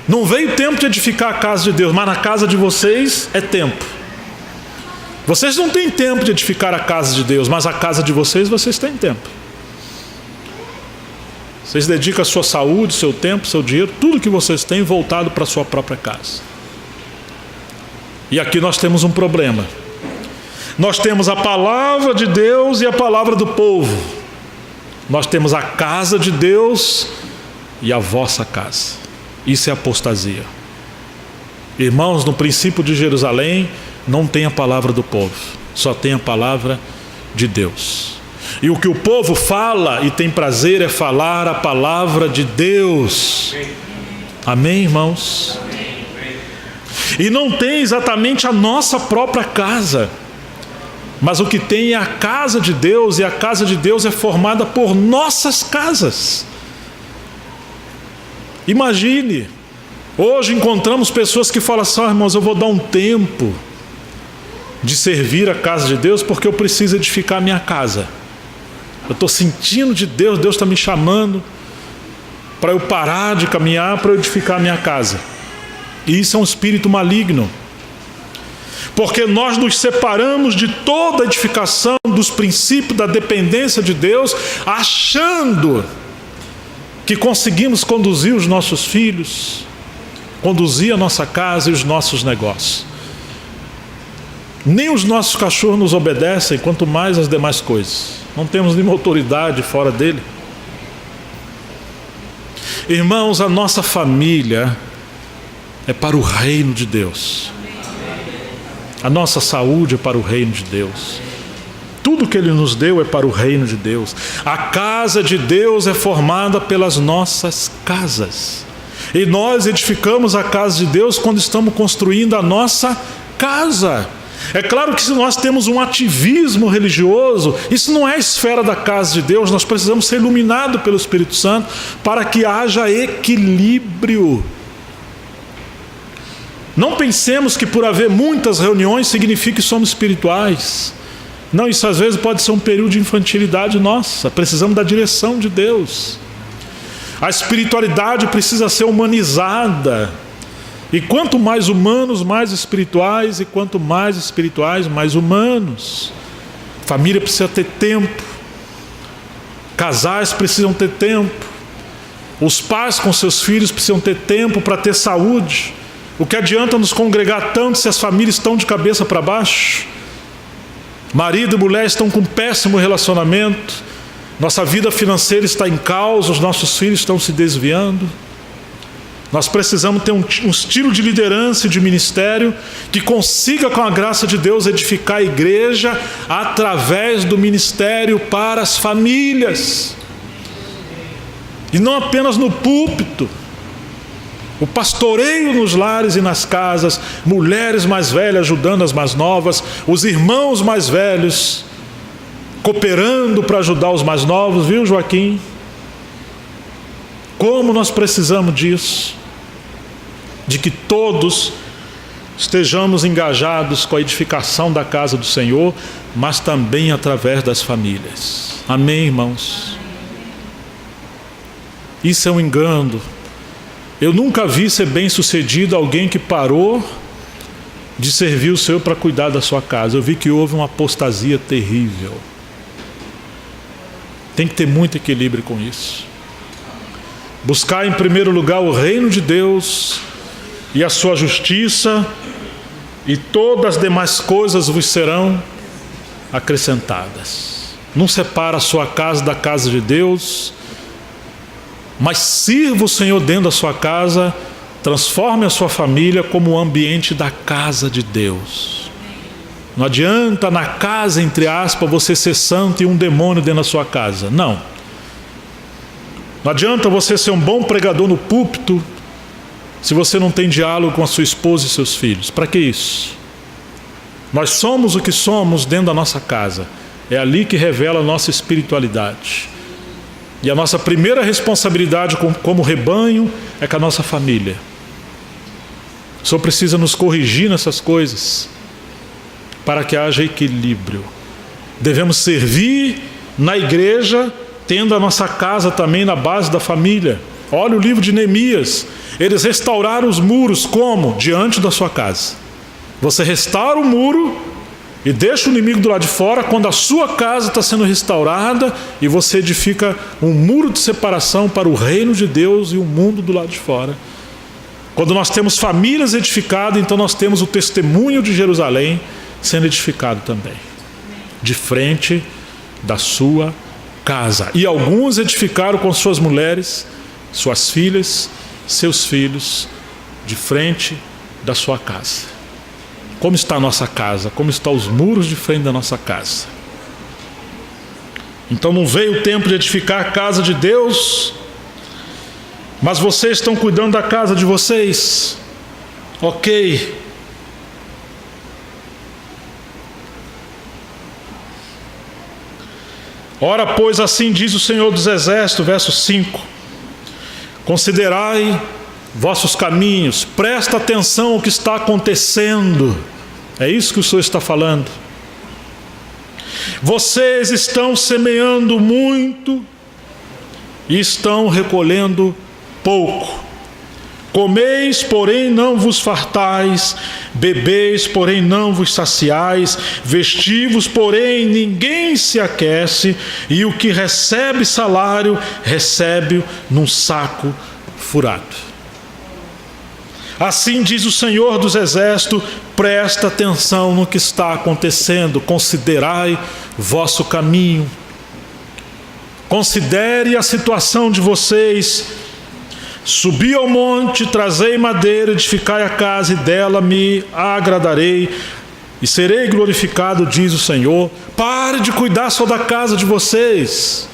Não veio tempo de edificar a casa de Deus, mas na casa de vocês é tempo. Vocês não têm tempo de edificar a casa de Deus, mas a casa de vocês têm tempo. Vocês dedicam a sua saúde, seu tempo, seu dinheiro, tudo que vocês têm voltado para a sua própria casa. E aqui nós temos um problema. Nós temos a palavra de Deus e a palavra do povo. Nós temos a casa de Deus e a vossa casa. Isso é apostasia. Irmãos, no princípio de Jerusalém não tem a palavra do povo, só tem a palavra de Deus. E o que o povo fala e tem prazer é falar a palavra de Deus. Amém, irmãos? E não tem exatamente a nossa própria casa, mas o que tem é a casa de Deus, e a casa de Deus é formada por nossas casas. Imagine, hoje encontramos pessoas que falam assim: irmãos, eu vou dar um tempo de servir a casa de Deus porque eu preciso edificar a minha casa. Eu estou sentindo de Deus, Deus está me chamando para eu parar de caminhar, para eu edificar a minha casa. E isso é um espírito maligno, porque nós nos separamos de toda a edificação dos princípios da dependência de Deus, achando que conseguimos conduzir os nossos filhos, conduzir a nossa casa e os nossos negócios. Nem os nossos cachorros nos obedecem, quanto mais as demais coisas. Não temos nenhuma autoridade fora dele. Irmãos, a nossa família é para o reino de Deus. A nossa saúde é para o reino de Deus. Tudo que Ele nos deu é para o reino de Deus. A casa de Deus é formada pelas nossas casas. E nós edificamos a casa de Deus quando estamos construindo a nossa casa. É claro que se nós temos um ativismo religioso, isso não é a esfera da casa de Deus. Nós precisamos ser iluminados pelo Espírito Santo para que haja equilíbrio. Não pensemos que por haver muitas reuniões significa que somos espirituais. Não, isso às vezes pode ser um período de infantilidade nossa. Precisamos da direção de Deus. A espiritualidade precisa ser humanizada. E quanto mais humanos, mais espirituais. E quanto mais espirituais, mais humanos. Família precisa ter tempo. Casais precisam ter tempo. Os pais com seus filhos precisam ter tempo para ter saúde. O que adianta nos congregar tanto se as famílias estão de cabeça para baixo? Marido e mulher estão com péssimo relacionamento. Nossa vida financeira está em caos. Os nossos filhos estão se desviando. Nós precisamos ter um estilo de liderança e de ministério que consiga, com a graça de Deus, edificar a igreja através do ministério para as famílias. E não apenas no púlpito. O pastoreio nos lares e nas casas, mulheres mais velhas ajudando as mais novas, os irmãos mais velhos cooperando para ajudar os mais novos, viu, Joaquim? Como nós precisamos disso, de que todos estejamos engajados com a edificação da casa do Senhor, mas também através das famílias. Amém, irmãos? Isso é um engano. Eu nunca vi ser bem sucedido alguém que parou de servir o Senhor para cuidar da sua casa. Eu vi que houve uma apostasia terrível. Tem que ter muito equilíbrio com isso. Buscar em primeiro lugar o reino de Deus e a sua justiça, e todas as demais coisas vos serão acrescentadas. Não separa a sua casa da casa de Deus, mas sirva o Senhor dentro da sua casa, transforme a sua família como o ambiente da casa de Deus. Não adianta na casa, entre aspas, você ser santo e um demônio dentro da sua casa. Não. Não adianta você ser um bom pregador no púlpito se você não tem diálogo com a sua esposa e seus filhos. Para que isso? Nós somos o que somos dentro da nossa casa. É ali que revela a nossa espiritualidade. E a nossa primeira responsabilidade como rebanho é com a nossa família. O Senhor precisa nos corrigir nessas coisas para que haja equilíbrio. Devemos servir na igreja, tendo a nossa casa também na base da família. Olha o livro de Neemias. Eles restauraram os muros como? Diante da sua casa. Você restaura o muro e deixa o inimigo do lado de fora quando a sua casa está sendo restaurada, e você edifica um muro de separação para o reino de Deus e o mundo do lado de fora. Quando nós temos famílias edificadas, então nós temos o testemunho de Jerusalém sendo edificado também, de frente da sua casa. E alguns edificaram com suas mulheres, suas filhas, seus filhos, de frente da sua casa. Como está a nossa casa? Como estão os muros de frente da nossa casa? Então não veio o tempo de edificar a casa de Deus, mas vocês estão cuidando da casa de vocês. Ok. Ora, pois, assim diz o Senhor dos Exércitos, verso 5: considerai vossos caminhos, presta atenção ao que está acontecendo. É isso que o Senhor está falando. Vocês estão semeando muito e estão recolhendo pouco. Comeis, porém não vos fartais, bebeis, porém não vos saciais, vestivos, porém ninguém se aquece, e o que recebe salário, recebe num saco furado. Assim diz o Senhor dos Exércitos: presta atenção no que está acontecendo, considerai vosso caminho, considere a situação de vocês. Subi ao monte, trazei madeira, edificai a casa, e dela me agradarei e serei glorificado, diz o Senhor. Pare de cuidar só da casa de vocês.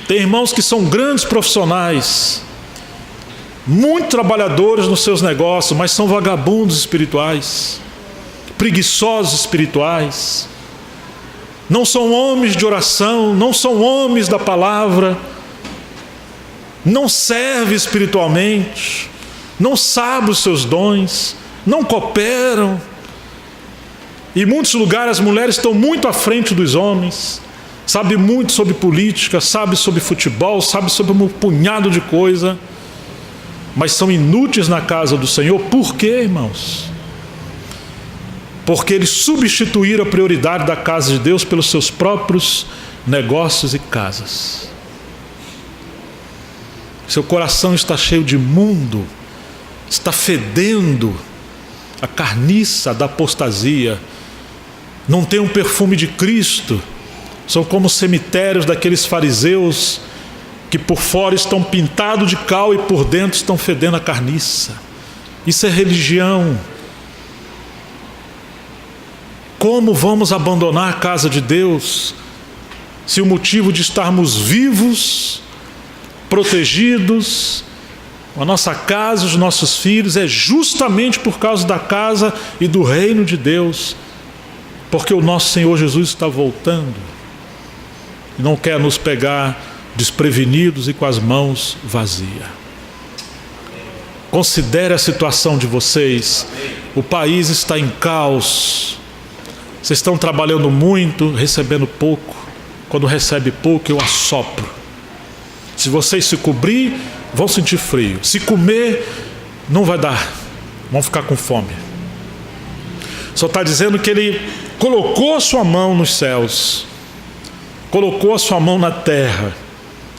Tem irmãos que são grandes profissionais, muito trabalhadores nos seus negócios, mas são vagabundos espirituais, preguiçosos espirituais. Não são homens de oração, não são homens da palavra, não servem espiritualmente, não sabem os seus dons, não cooperam. Em muitos lugares as mulheres estão muito à frente dos homens, sabem muito sobre política, sabem sobre futebol, sabem sobre um punhado de coisa, mas são inúteis na casa do Senhor. Por quê, irmãos? Porque eles substituíram a prioridade da casa de Deus pelos seus próprios negócios e casas. Seu coração está cheio de mundo, está fedendo a carniça da apostasia, não tem um perfume de Cristo. São como cemitérios daqueles fariseus que por fora estão pintados de cal e por dentro estão fedendo a carniça. Isso é religião. Como vamos abandonar a casa de Deus se o motivo de estarmos vivos, protegidos, a nossa casa, os nossos filhos, é justamente por causa da casa e do reino de Deus, porque o nosso Senhor Jesus está voltando e não quer nos pegar desprevenidos e com as mãos vazias. Considere a situação de vocês. O país está em caos. Vocês estão trabalhando muito, recebendo pouco. quando recebe pouco, eu assopro. Se vocês se cobrir, vão sentir frio. Se comer, não vai dar, vão ficar com fome. Só está dizendo que Ele colocou a sua mão nos céus, colocou a sua mão na terra.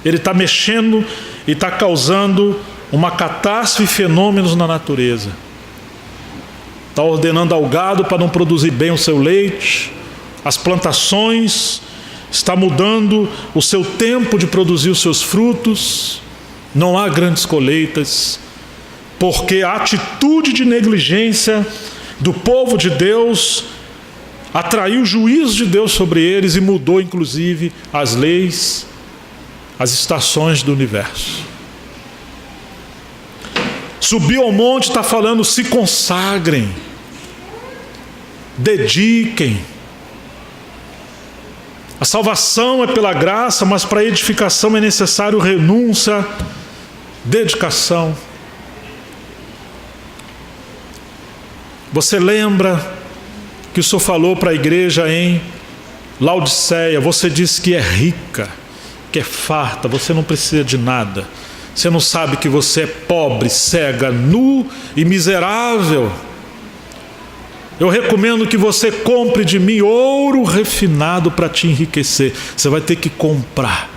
Ele está mexendo e está causando uma catástrofe, fenômenos na natureza. Está ordenando ao gado para não produzir bem o seu leite, as plantações, está mudando o seu tempo de produzir os seus frutos. Não há grandes colheitas, porque a atitude de negligência do povo de Deus atraiu o juízo de Deus sobre eles e mudou inclusive as leis, as estações do universo. Subiu ao monte, está falando: se consagrem, dediquem. A salvação é pela graça, mas para a edificação é necessário renúncia, dedicação. Você lembra que o Senhor falou para a igreja em Laodiceia? Você disse que é rica, que é farta, você não precisa de nada. Você não sabe que você é pobre, cega, nu e miserável. Eu recomendo que você compre de mim ouro refinado para te enriquecer. Você vai ter que comprar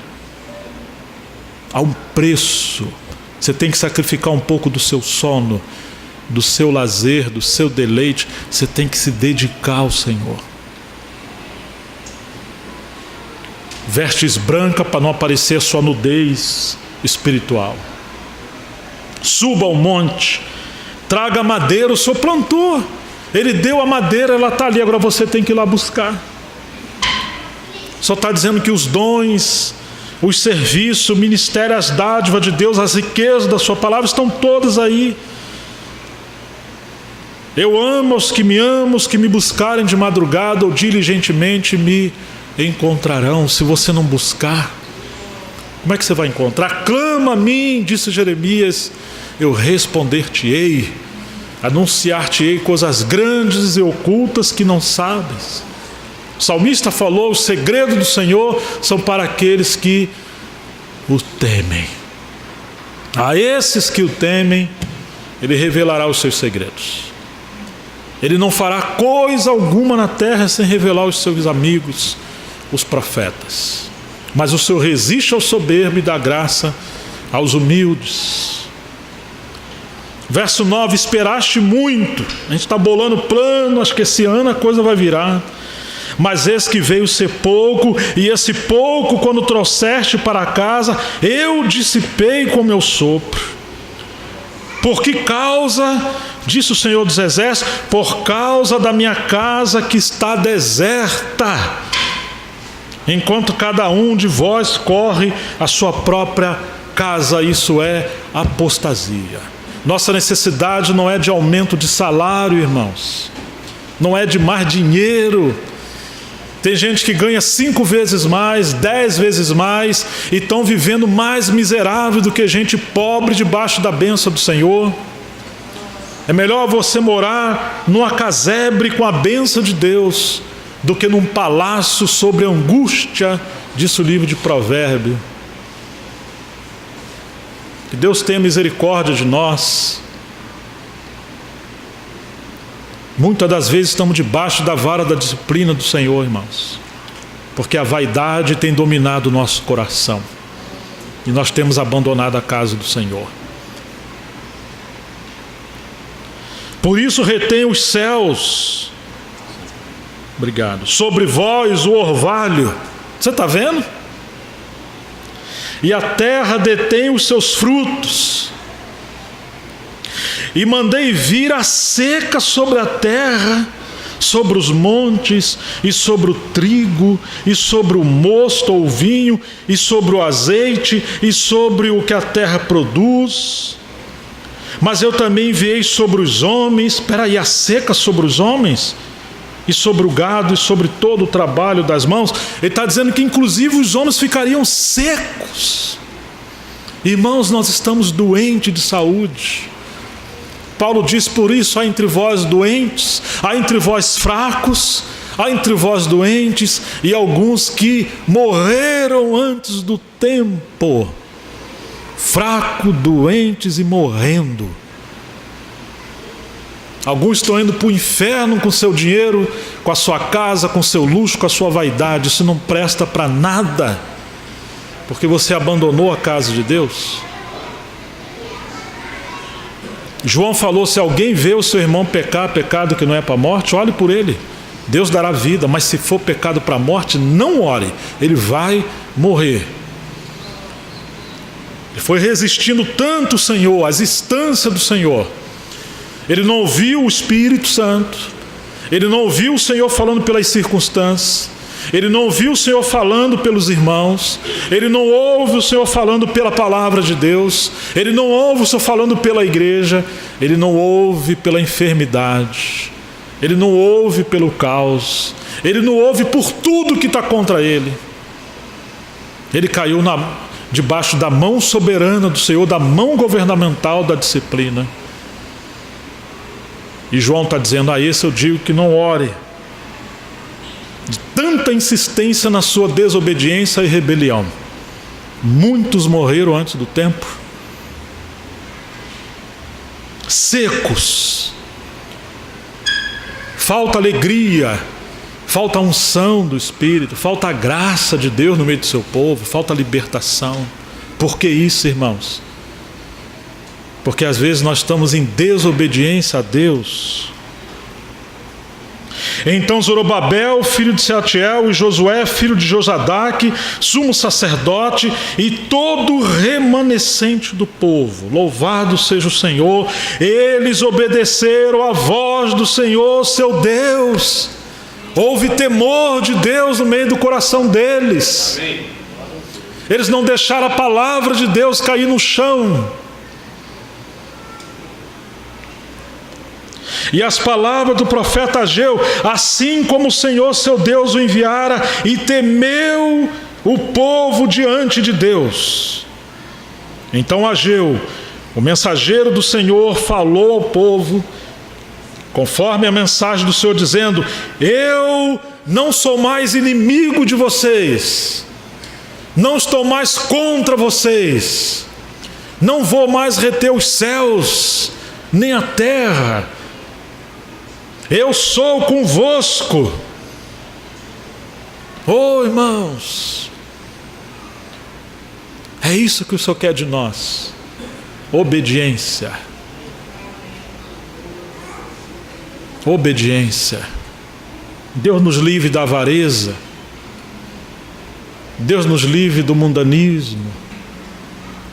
a um preço. Você tem que sacrificar um pouco do seu sono, do seu lazer, do seu deleite. Você tem que se dedicar ao Senhor. Vestes brancas para não aparecer a sua nudez espiritual. Suba ao monte, traga madeira. O Senhor plantou, Ele deu a madeira, ela está ali, agora você tem que ir lá buscar. Só está dizendo que os dons, os serviços, o ministério, as dádivas de Deus, as riquezas da sua palavra estão todas aí. Eu amo os que me amam, os que me buscarem de madrugada ou diligentemente me encontrarão. Se você não buscar, como é que você vai encontrar? Clama a mim, disse Jeremias, eu responder-te-ei, anunciar-te-ei coisas grandes e ocultas que não sabes. O salmista falou: os segredos do Senhor são para aqueles que o temem. A esses que o temem, Ele revelará os seus segredos. Ele não fará coisa alguma na terra sem revelar aos seus amigos, os profetas. Mas o Senhor resiste ao soberbo e dá graça aos humildes. Verso 9: esperaste muito. A gente está bolando plano, acho que esse ano a coisa vai virar. Mas eis que veio ser pouco, e esse pouco, quando trouxeste para casa, eu dissipei com meu sopro. Por que causa, disse o Senhor dos Exércitos, por causa da minha casa que está deserta, enquanto cada um de vós corre a sua própria casa. Isso é apostasia. Nossa necessidade não é de aumento de salário, irmãos, não é de mais dinheiro. Tem gente que ganha 5 vezes mais, 10 vezes mais, e estão vivendo mais miserável do que gente pobre debaixo da bênção do Senhor. É melhor você morar numa casebre com a bênção de Deus do que num palácio sobre angústia, disse o livro de Provérbios. Que Deus tenha misericórdia de nós. Muitas das vezes estamos debaixo da vara da disciplina do Senhor, irmãos, porque a vaidade tem dominado o nosso coração e nós temos abandonado a casa do Senhor. Por isso retém os céus, obrigado, sobre vós o orvalho. Você está vendo? E a terra detém os seus frutos. E mandei vir a seca sobre a terra, sobre os montes, e sobre o trigo, e sobre o mosto ou vinho, e sobre o azeite, e sobre o que a terra produz. Mas eu também enviei sobre os homens, espera aí, a seca sobre os homens, e sobre o gado, e sobre todo o trabalho das mãos. Ele está dizendo que inclusive os homens ficariam secos. Irmãos, nós estamos doentes de saúde. Paulo diz: por isso há entre vós doentes, há entre vós fracos, há entre vós doentes e alguns que morreram antes do tempo. Fracos, doentes e morrendo. Alguns estão indo para o inferno com seu dinheiro, com a sua casa, com seu luxo, com a sua vaidade. Isso não presta para nada, porque você abandonou a casa de Deus. João falou: se alguém vê o seu irmão pecar, pecado que não é para a morte, ore por ele, Deus dará vida. Mas se for pecado para a morte, não ore, ele vai morrer. Ele foi resistindo tanto o Senhor, às instâncias do Senhor. Ele não ouviu o Espírito Santo, ele não ouviu o Senhor falando pelas circunstâncias, ele não ouviu o Senhor falando pelos irmãos, ele não ouve o Senhor falando pela palavra de Deus, ele não ouve o Senhor falando pela igreja, ele não ouve pela enfermidade, ele não ouve pelo caos, ele não ouve por tudo que está contra ele. Ele caiu debaixo da mão soberana do Senhor, da mão governamental da disciplina. E João está dizendo: a esse eu digo que não ore. De tanta insistência na sua desobediência e rebelião. Muitos morreram antes do tempo. Secos. Falta alegria. Falta a unção do Espírito. Falta a graça de Deus no meio do seu povo. Falta a libertação. Por que isso, irmãos? Porque às vezes nós estamos em desobediência a Deus. Então Zorobabel, filho de Sealtiel, e Josué, filho de Josadaque, sumo sacerdote, e todo o remanescente do povo, louvado seja o Senhor, eles obedeceram à voz do Senhor, seu Deus. Houve temor de Deus no meio do coração deles. Eles não deixaram a palavra de Deus cair no chão. E as palavras do profeta Ageu: assim como o Senhor seu Deus o enviara, e temeu o povo diante de Deus. Então Ageu, o mensageiro do Senhor, falou ao povo, conforme a mensagem do Senhor, dizendo: eu não sou mais inimigo de vocês, não estou mais contra vocês, não vou mais reter os céus, nem a terra. Eu sou convosco. Oh, irmãos, é isso que o Senhor quer de nós: obediência. Obediência. Deus nos livre da avareza, Deus nos livre do mundanismo,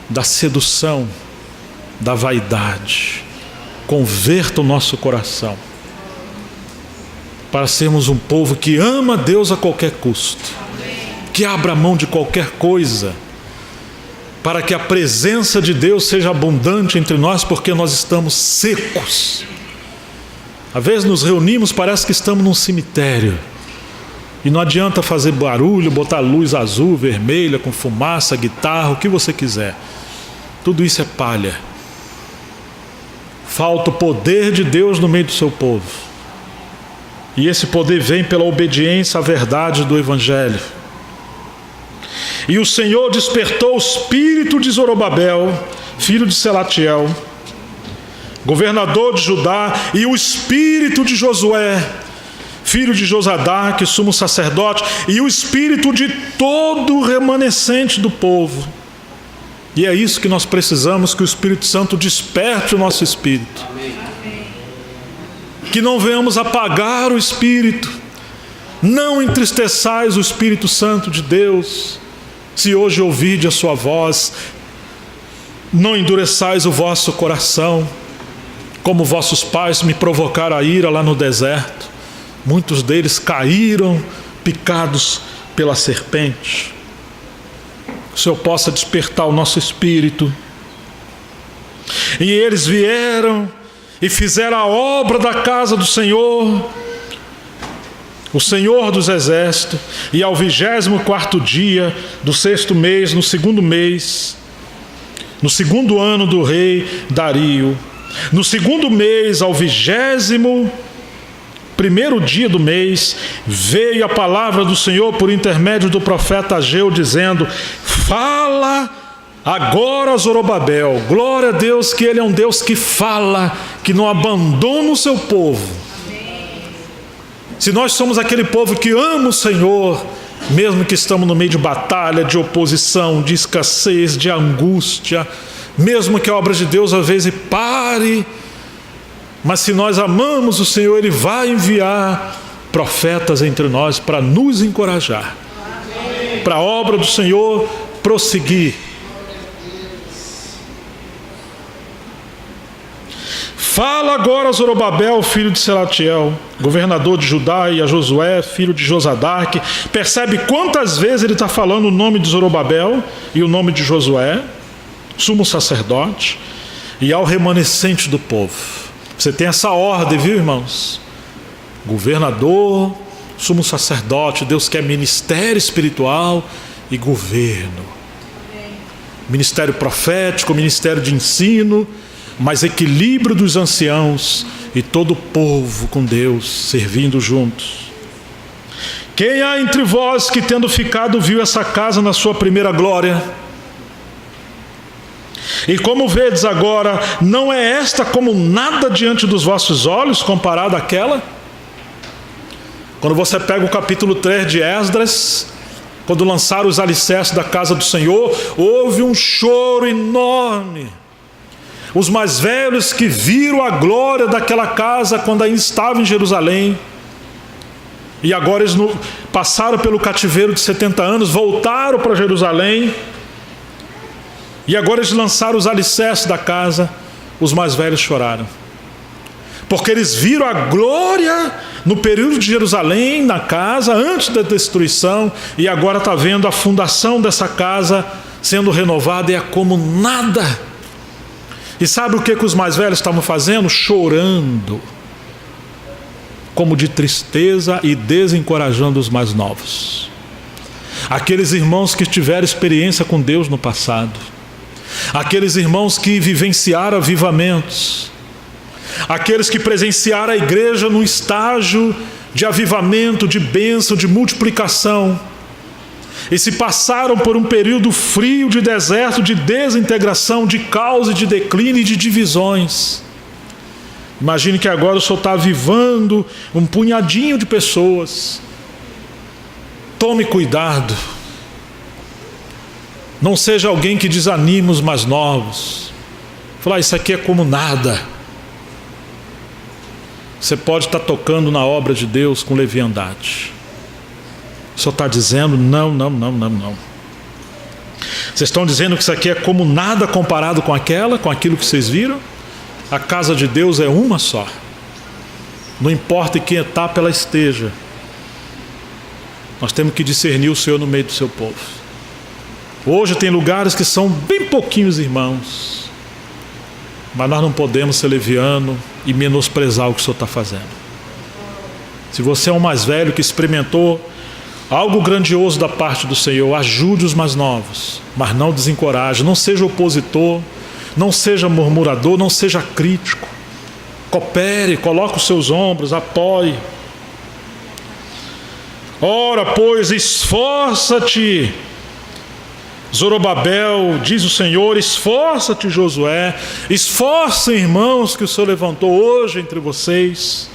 da sedução, da vaidade. Converta o nosso coração para sermos um povo que ama Deus a qualquer custo, que abra mão de qualquer coisa, para que a presença de Deus seja abundante entre nós, porque nós estamos secos. Às vezes nos reunimos, parece que estamos num cemitério, e não adianta fazer barulho, botar luz azul, vermelha, com fumaça, guitarra, o que você quiser. Tudo isso é palha. Falta o poder de Deus no meio do seu povo. E esse poder vem pela obediência à verdade do Evangelho. E o Senhor despertou o espírito de Zorobabel, filho de Selatiel, governador de Judá, e o espírito de Josué, filho de Josadaque, sumo sacerdote, e o espírito de todo o remanescente do povo. E é isso que nós precisamos, que o Espírito Santo desperte o nosso espírito. Amém. Que não venhamos apagar o Espírito. Não entristeçais o Espírito Santo de Deus. Se hoje ouvirdes a sua voz, não endureçais o vosso coração, como vossos pais me provocaram a ira lá no deserto. Muitos deles caíram picados pela serpente. Que o Senhor possa despertar o nosso espírito. E eles vieram e fizeram a obra da casa do Senhor, o Senhor dos exércitos, e ao 24º dia do 6º mês, no 2º mês, no 2º ano do rei Dario, no 2º mês, ao 20º primeiro dia do mês, veio a palavra do Senhor por intermédio do profeta Ageu, dizendo: fala agora, Zorobabel. Glória a Deus que Ele é um Deus que fala, que não abandona o seu povo. Se nós somos aquele povo que ama o Senhor, mesmo que estamos no meio de batalha, de oposição, de escassez, de angústia, mesmo que a obra de Deus às vezes pare, mas se nós amamos o Senhor, Ele vai enviar profetas entre nós para nos encorajar, para a obra do Senhor prosseguir. Fala agora a Zorobabel, filho de Selatiel, governador de Judá, e a Josué, filho de Josadaque. Percebe quantas vezes ele está falando o nome de Zorobabel e o nome de Josué, sumo sacerdote, e ao remanescente do povo. Você tem essa ordem, viu, irmãos? Governador, sumo sacerdote. Deus quer ministério espiritual e governo. Ministério profético, ministério de ensino, mas equilíbrio dos anciãos e todo o povo com Deus, servindo juntos. Quem há entre vós que, tendo ficado, viu essa casa na sua primeira glória? E como vedes agora, não é esta como nada diante dos vossos olhos, comparada àquela? Quando você pega o capítulo 3 de Esdras, quando lançaram os alicerces da casa do Senhor, houve um choro enorme. Os mais velhos que viram a glória daquela casa quando ainda estava em Jerusalém, e agora eles passaram pelo cativeiro de 70 anos, voltaram para Jerusalém, e agora eles lançaram os alicerces da casa. Os mais velhos choraram, porque eles viram a glória no período de Jerusalém, na casa, antes da destruição, e agora está vendo a fundação dessa casa sendo renovada, e é como nada. E sabe o que os mais velhos estavam fazendo? Chorando, como de tristeza, e desencorajando os mais novos. Aqueles irmãos que tiveram experiência com Deus no passado, aqueles irmãos que vivenciaram avivamentos, aqueles que presenciaram a igreja num estágio de avivamento, de bênção, de multiplicação, e se passaram por um período frio de deserto, de desintegração, de caos e de declínio e de divisões. Imagine que agora o Senhor está avivando um punhadinho de pessoas. Tome cuidado. Não seja alguém que desanime os mais novos. Falar, isso aqui é como nada. Você pode estar tocando na obra de Deus com leviandade. O Senhor está dizendo, não. Vocês estão dizendo que isso aqui é como nada comparado com aquilo que vocês viram? A casa de Deus é uma só. Não importa em que etapa ela esteja. Nós temos que discernir o Senhor no meio do seu povo. Hoje tem lugares que são bem pouquinhos irmãos, mas nós não podemos ser leviano e menosprezar o que o Senhor está fazendo. Se você é um mais velho que experimentou algo grandioso da parte do Senhor, ajude os mais novos, mas não desencoraje, não seja opositor, não seja murmurador, não seja crítico. Coopere, coloque os seus ombros, apoie. Ora, pois, esforça-te, Zorobabel, diz o Senhor, esforça-te, Josué, esforcem, irmãos, que o Senhor levantou hoje entre vocês.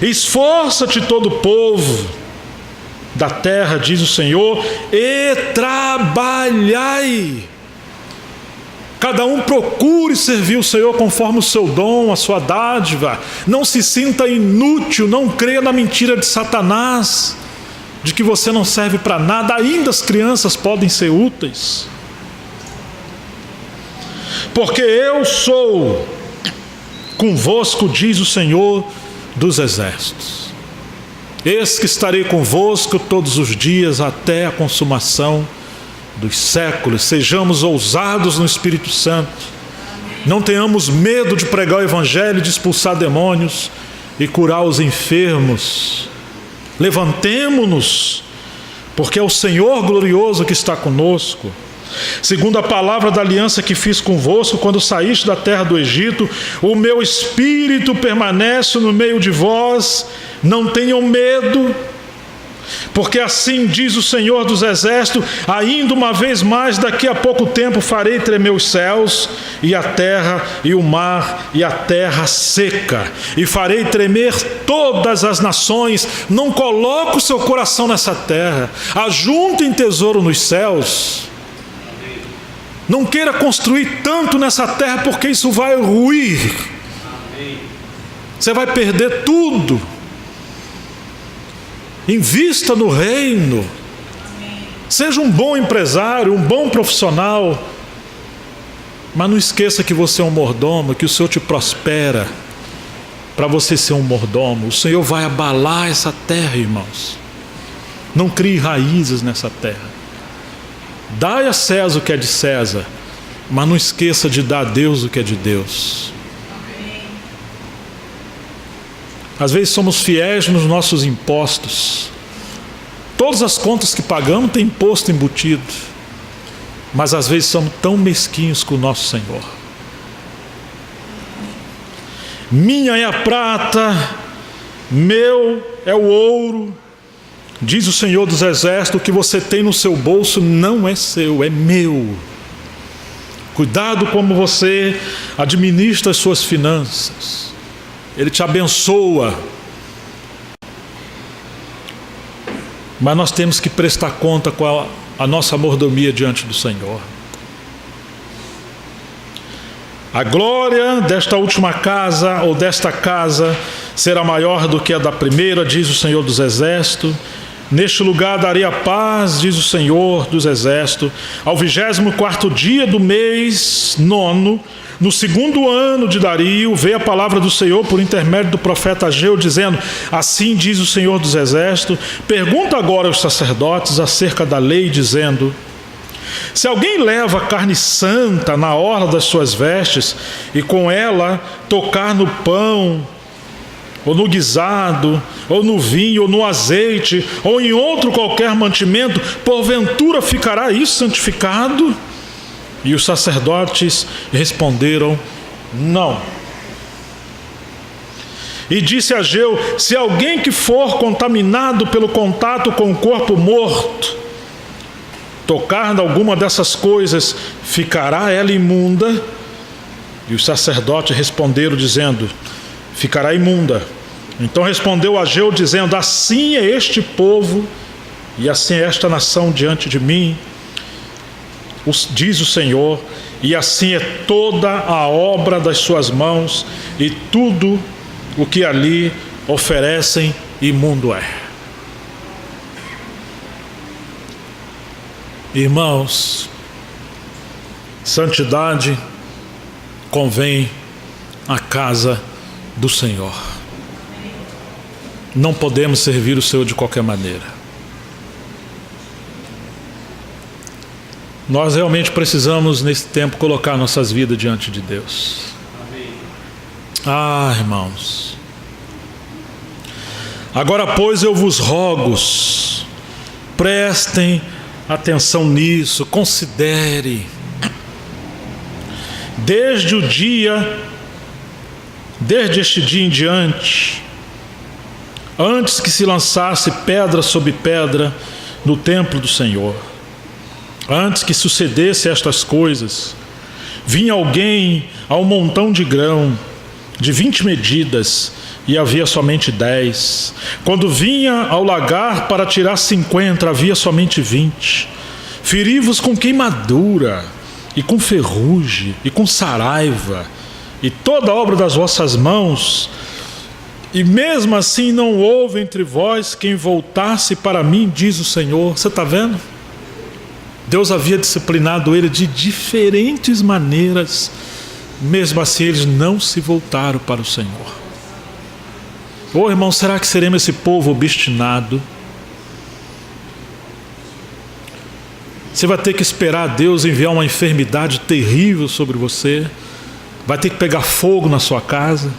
Esforça-te todo o povo da terra, diz o Senhor, e trabalhai. Cada um procure servir o Senhor conforme o seu dom, a sua dádiva. Não se sinta inútil, não creia na mentira de Satanás, de que você não serve para nada. Ainda as crianças podem ser úteis. Porque eu sou convosco, diz o Senhor dos exércitos. Eis que estarei convosco todos os dias até a consumação dos séculos. Sejamos ousados no Espírito Santo. Não tenhamos medo de pregar o Evangelho, de expulsar demônios e curar os enfermos. Levantemo-nos, porque é o Senhor glorioso que está conosco. Segundo a palavra da aliança que fiz convosco quando saíste da terra do Egito, o meu espírito permanece no meio de vós, não tenham medo, porque assim diz o Senhor dos Exércitos: ainda uma vez mais, daqui a pouco tempo, farei tremer os céus, e a terra, e o mar, e a terra seca, e farei tremer todas as nações. Não coloque o seu coração nessa terra, ajuntem tesouro nos céus. Não queira construir tanto nessa terra, porque isso vai ruir. Você vai perder tudo. Invista no reino. Seja um bom empresário, um bom profissional. Mas não esqueça que você é um mordomo, que o Senhor te prospera para você ser um mordomo. O Senhor vai abalar essa terra, irmãos. Não crie raízes nessa terra. Dai a César o que é de César, mas não esqueça de dar a Deus o que é de Deus. Às vezes somos fiéis nos nossos impostos. Todas as contas que pagamos têm imposto embutido. Mas às vezes somos tão mesquinhos com o nosso Senhor. Minha é a prata, meu é o ouro, diz o Senhor dos Exércitos: o que você tem no seu bolso não é seu, é meu. Cuidado como você administra as suas finanças. Ele te abençoa. Mas nós temos que prestar conta com a nossa mordomia diante do Senhor. A glória desta última casa, ou desta casa, será maior do que a da primeira, diz o Senhor dos Exércitos. Neste lugar darei a paz, diz o Senhor dos Exércitos. Ao 24º dia do mês 9, no 2º ano de Dario, veio a palavra do Senhor por intermédio do profeta Ageu, dizendo: assim diz o Senhor dos Exércitos, pergunta agora aos sacerdotes acerca da lei, dizendo: se alguém leva carne santa na orla das suas vestes, e com ela tocar no pão, ou no guisado, ou no vinho, ou no azeite, ou em outro qualquer mantimento, porventura ficará isso santificado? E os sacerdotes responderam: não. E disse Ageu: se alguém que for contaminado pelo contato com o corpo morto tocar em alguma dessas coisas, ficará ela imunda? E os sacerdotes responderam dizendo: ficará imunda. Então respondeu Ageu dizendo: assim é este povo e assim é esta nação diante de mim, diz o Senhor, e assim é toda a obra das suas mãos, e tudo o que ali oferecem imundo é. Irmãos, santidade convém à casa do Senhor. Não podemos servir o Senhor de qualquer maneira. Nós realmente precisamos, nesse tempo, colocar nossas vidas diante de Deus. Amém. Ah, irmãos. Agora, pois, eu vos rogo, prestem atenção nisso, considere. Desde este dia em diante, antes que se lançasse pedra sobre pedra no templo do Senhor, antes que sucedesse estas coisas, vinha alguém a um montão de grão de 20 medidas, e havia somente 10. Quando vinha ao lagar para tirar 50, havia somente 20. Feri-vos com queimadura, e com ferrugem, e com saraiva, e toda a obra das vossas mãos, e mesmo assim não houve entre vós quem voltasse para mim, diz o Senhor. Você está vendo? Deus havia disciplinado ele de diferentes maneiras, mesmo assim eles não se voltaram para o Senhor. Ô irmão, será que seremos esse povo obstinado? Você vai ter que esperar Deus enviar uma enfermidade terrível sobre você, vai ter que pegar fogo na sua casa,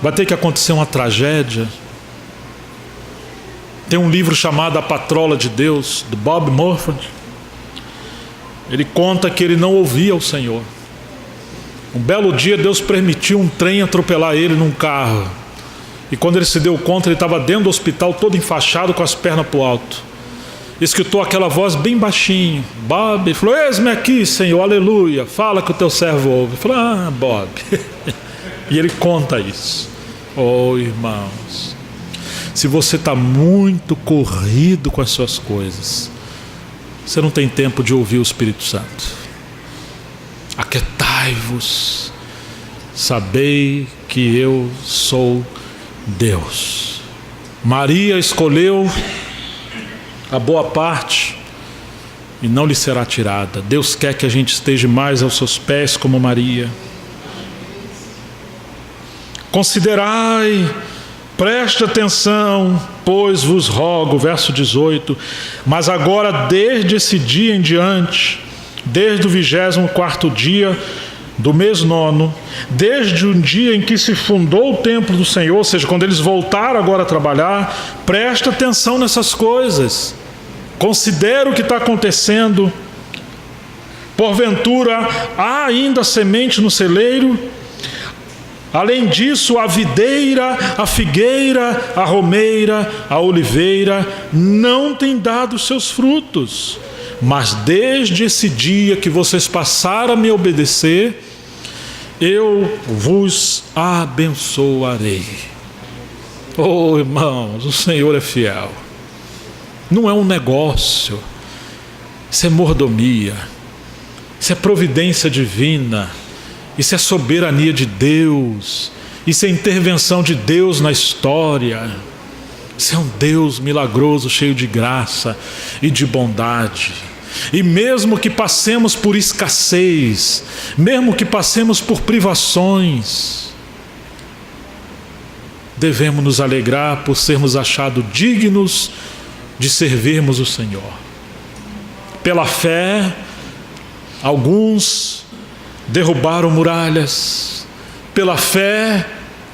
vai ter que acontecer uma tragédia. Tem um livro chamado A Patrola de Deus, do Bob Mumford. Ele conta que ele não ouvia o Senhor. Um belo dia Deus permitiu um trem atropelar ele num carro. E quando ele se deu conta, ele estava dentro do hospital todo enfaixado com as pernas para o alto. Escutou aquela voz bem baixinho. Bob, ele falou: eis-me aqui, Senhor, aleluia, fala que o teu servo ouve. Ele falou: ah, Bob. E ele conta isso. Oh, irmãos, se você está muito corrido com as suas coisas, você não tem tempo de ouvir o Espírito Santo. Aquietai-vos, sabei que eu sou Deus. Maria escolheu a boa parte e não lhe será tirada. Deus quer que a gente esteja mais aos seus pés como Maria. Considerai, preste atenção, pois vos rogo, verso 18, mas agora desde esse dia em diante, desde o 24º dia do mês 9, desde o dia em que se fundou o templo do Senhor, ou seja, quando eles voltaram agora a trabalhar, presta atenção nessas coisas, considera o que está acontecendo. Porventura há ainda semente no celeiro? Além disso, a videira, a figueira, a romeira, a oliveira não têm dado seus frutos. Mas desde esse dia que vocês passaram a me obedecer, eu vos abençoarei. Oh, irmãos, o Senhor é fiel. Não é um negócio. Isso é mordomia. Isso é providência divina. Isso é soberania de Deus. Isso é intervenção de Deus na história. Isso é um Deus milagroso, cheio de graça e de bondade. E mesmo que passemos por escassez, mesmo que passemos por privações, devemos nos alegrar por sermos achados dignos de servirmos o Senhor. Pela fé, alguns derrubaram muralhas. Pela fé,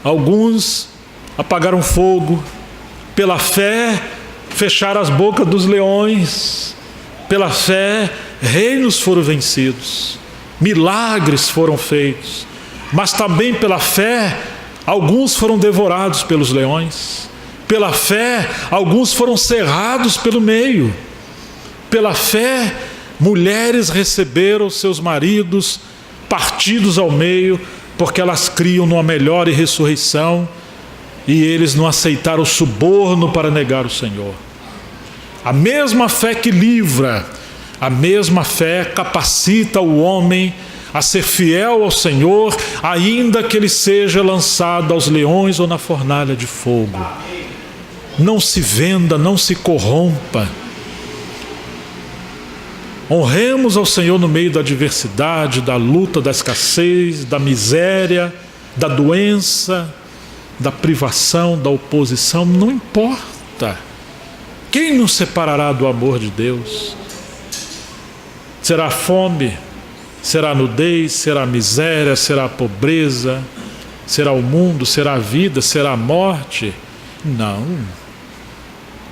alguns apagaram fogo. Pela fé, fecharam as bocas dos leões. Pela fé, reinos foram vencidos. Milagres foram feitos. Mas também pela fé, alguns foram devorados pelos leões. Pela fé, alguns foram cerrados pelo meio. Pela fé, mulheres receberam seus maridos partidos ao meio, porque elas criam numa melhor ressurreição, e eles não aceitaram o suborno para negar o Senhor. A mesma fé que livra, a mesma fé capacita o homem a ser fiel ao Senhor, ainda que ele seja lançado aos leões ou na fornalha de fogo. Não se venda, não se corrompa. Honremos ao Senhor no meio da adversidade, da luta, da escassez, da miséria, da doença, da privação, da oposição, não importa. Quem nos separará do amor de Deus? Será fome? Será nudez? Será miséria? Será pobreza? Será o mundo? Será a vida? Será a morte? Não.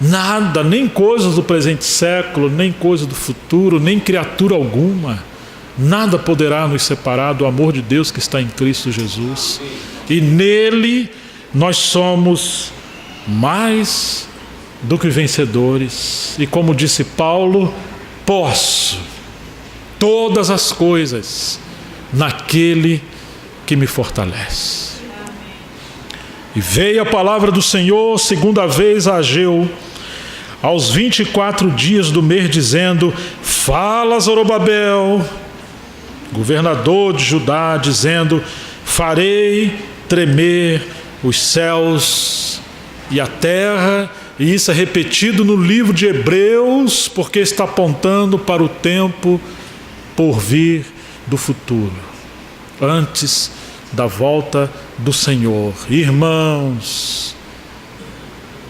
Nada, nem coisas do presente século, nem coisa do futuro, nem criatura alguma. Nada poderá nos separar do amor de Deus que está em Cristo Jesus. E nele nós somos mais do que vencedores. E como disse Paulo, posso todas as coisas naquele que me fortalece. E veio a palavra do Senhor segunda vez a Ageu, aos 24 dias do mês, dizendo: fala, Zorobabel, governador de Judá, dizendo: farei tremer os céus e a terra. E isso é repetido no livro de Hebreus, porque está apontando para o tempo por vir do futuro, antes da volta do Senhor. Irmãos,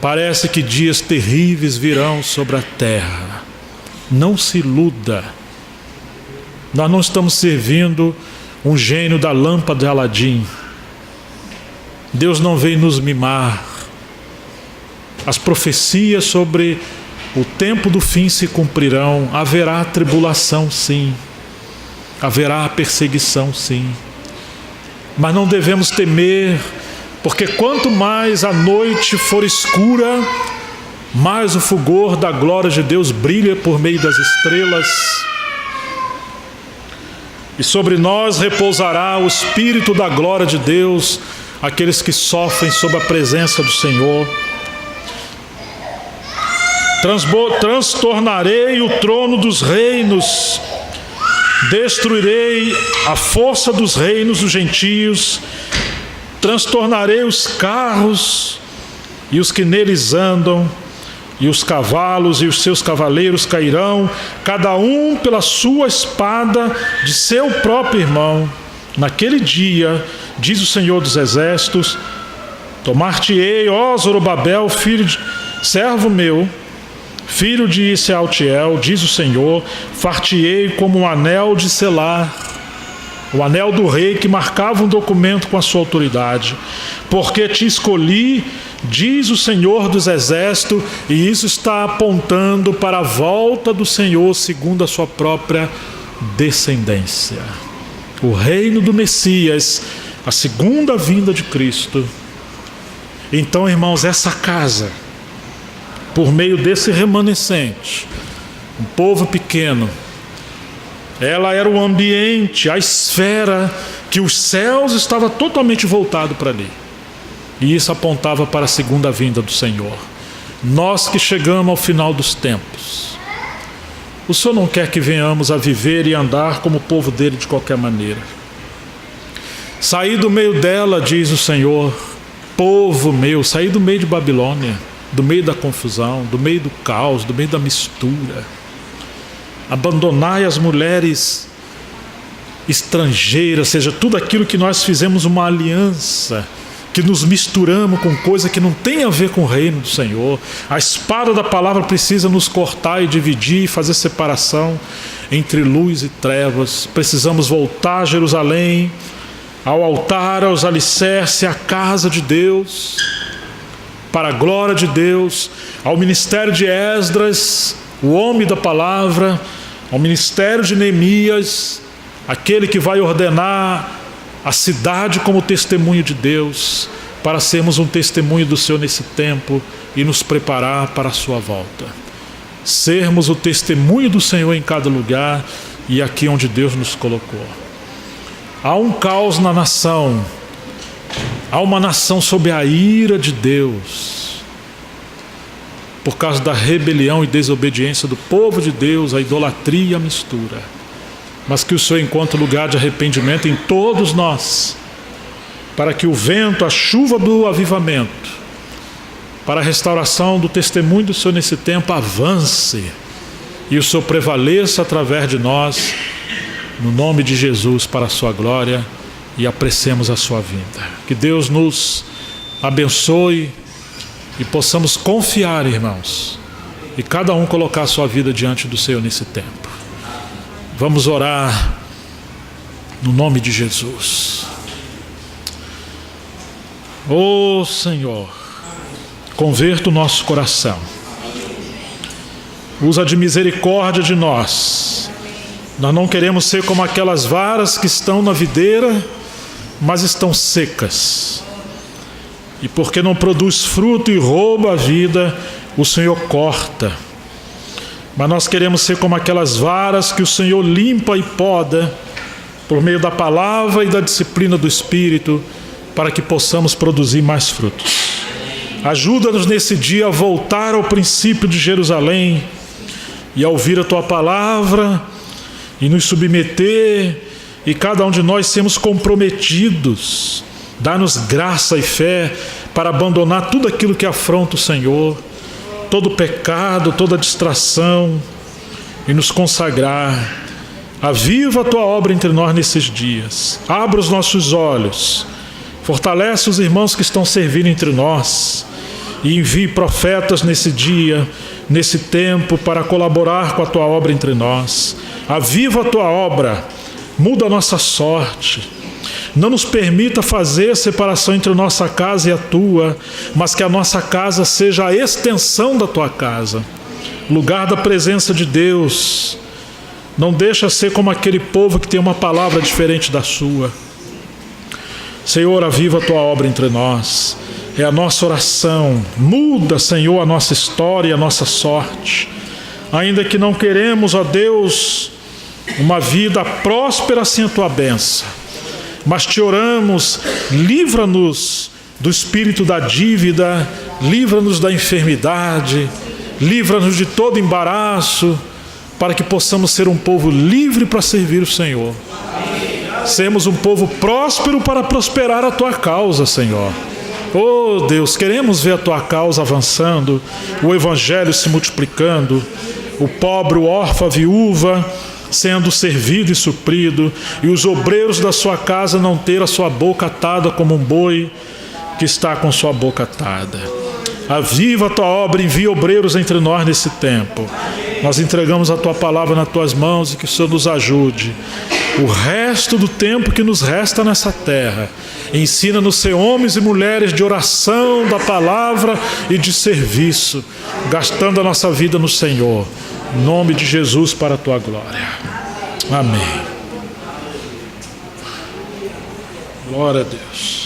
parece que dias terríveis virão sobre a terra. Não se iluda. Nós não estamos servindo um gênio da lâmpada de Aladim. Deus não veio nos mimar. As profecias sobre O tempo do fim se cumprirão, haverá tribulação, sim, haverá perseguição, sim, mas não devemos temer, porque quanto mais a noite for escura, mais o fulgor da glória de Deus brilha por meio das estrelas, e sobre nós repousará o Espírito da glória de Deus, aqueles que sofrem sob a presença do Senhor. Transtornarei o trono dos reinos, destruirei a força dos reinos dos gentios, transtornarei os carros e os que neles andam, e os cavalos e os seus cavaleiros cairão, cada um pela sua espada de seu próprio irmão. Naquele dia, diz o Senhor dos Exércitos, tomar-te-ei, ó Zorobabel, servo meu, filho de Sealtiel, diz o Senhor, far-te-ei como um anel de selar, o anel do rei que marcava um documento com a sua autoridade, porque te escolhi, diz o Senhor dos Exércitos, e isso está apontando para a volta do Senhor segundo a sua própria descendência. O reino do Messias, a segunda vinda de Cristo. Então, irmãos, essa casa, por meio desse remanescente, um povo pequeno, ela era o ambiente, a esfera que os céus estavam totalmente voltados para ali. E isso apontava para a segunda vinda do Senhor. Nós que chegamos ao final dos tempos, o Senhor não quer que venhamos a viver e andar como o povo dele de qualquer maneira. Saí do meio dela, diz o Senhor, povo meu, saí do meio de Babilônia, do meio da confusão, do meio do caos, do meio da mistura. Abandonai as mulheres estrangeiras, seja, tudo aquilo que nós fizemos uma aliança, que nos misturamos com coisa que não tem a ver com o reino do Senhor. A espada da palavra precisa nos cortar e dividir, fazer separação entre luz e trevas. Precisamos voltar a Jerusalém, ao altar, aos alicerces, à casa de Deus, para a glória de Deus, ao ministério de Esdras, o homem da palavra, ao ministério de Neemias, aquele que vai ordenar a cidade como testemunho de Deus, para sermos um testemunho do Senhor nesse tempo e nos preparar para a sua volta. Sermos o testemunho do Senhor em cada lugar e aqui onde Deus nos colocou. Há um caos na nação, há uma nação sob a ira de Deus, por causa da rebelião e desobediência do povo de Deus, a idolatria e a mistura. Mas que o Senhor encontre lugar de arrependimento em todos nós, para que o vento, a chuva do avivamento, para a restauração do testemunho do Senhor nesse tempo avance, e o Senhor prevaleça através de nós, no nome de Jesus, para a sua glória, e apreciemos a sua vinda. Que Deus nos abençoe e possamos confiar, irmãos, e cada um colocar a sua vida diante do Senhor nesse tempo. Vamos orar no nome de Jesus. Ó Senhor, converta o nosso coração. Usa de misericórdia de nós. Nós não queremos ser como aquelas varas que estão na videira, mas estão secas. E porque não produz fruto e rouba a vida, o Senhor corta. Mas nós queremos ser como aquelas varas que o Senhor limpa e poda, por meio da palavra e da disciplina do Espírito, para que possamos produzir mais frutos. Ajuda-nos nesse dia a voltar ao princípio de Jerusalém, e a ouvir a Tua palavra, e nos submeter, e cada um de nós sermos comprometidos. Dá-nos graça e fé para abandonar tudo aquilo que afronta o Senhor, todo pecado, toda distração, e nos consagrar. Aviva a Tua obra entre nós nesses dias. Abra os nossos olhos. Fortalece os irmãos que estão servindo entre nós. E envie profetas nesse dia, nesse tempo, para colaborar com a Tua obra entre nós. Aviva a Tua obra. Muda a nossa sorte. Não nos permita fazer separação entre a nossa casa e a Tua, mas que a nossa casa seja a extensão da Tua casa. lugar da presença de Deus. Não deixa ser como aquele povo que tem uma palavra diferente da sua. Senhor, aviva a tua obra entre nós. É a nossa oração. Muda, Senhor, a nossa história e a nossa sorte. Ainda que não queremos, ó Deus, uma vida próspera sem a tua bênção, mas te oramos, livra-nos do espírito da dívida, livra-nos da enfermidade, livra-nos de todo embaraço, para que possamos ser um povo livre para servir o Senhor. Sermos um povo próspero para prosperar a tua causa, Senhor. Oh Deus, queremos ver a tua causa avançando, o evangelho se multiplicando, o pobre, o órfão, a viúva sendo servido e suprido, e os obreiros da sua casa não ter a sua boca atada como um boi que está com sua boca atada. Aviva a tua obra, envia obreiros entre nós nesse tempo. Nós entregamos a tua palavra nas tuas mãos e que o Senhor nos ajude. O resto do tempo que nos resta nessa terra, ensina-nos a ser homens e mulheres de oração, da palavra e de serviço, gastando a nossa vida no Senhor. Em nome de Jesus, para a tua glória. Amém. Glória a Deus.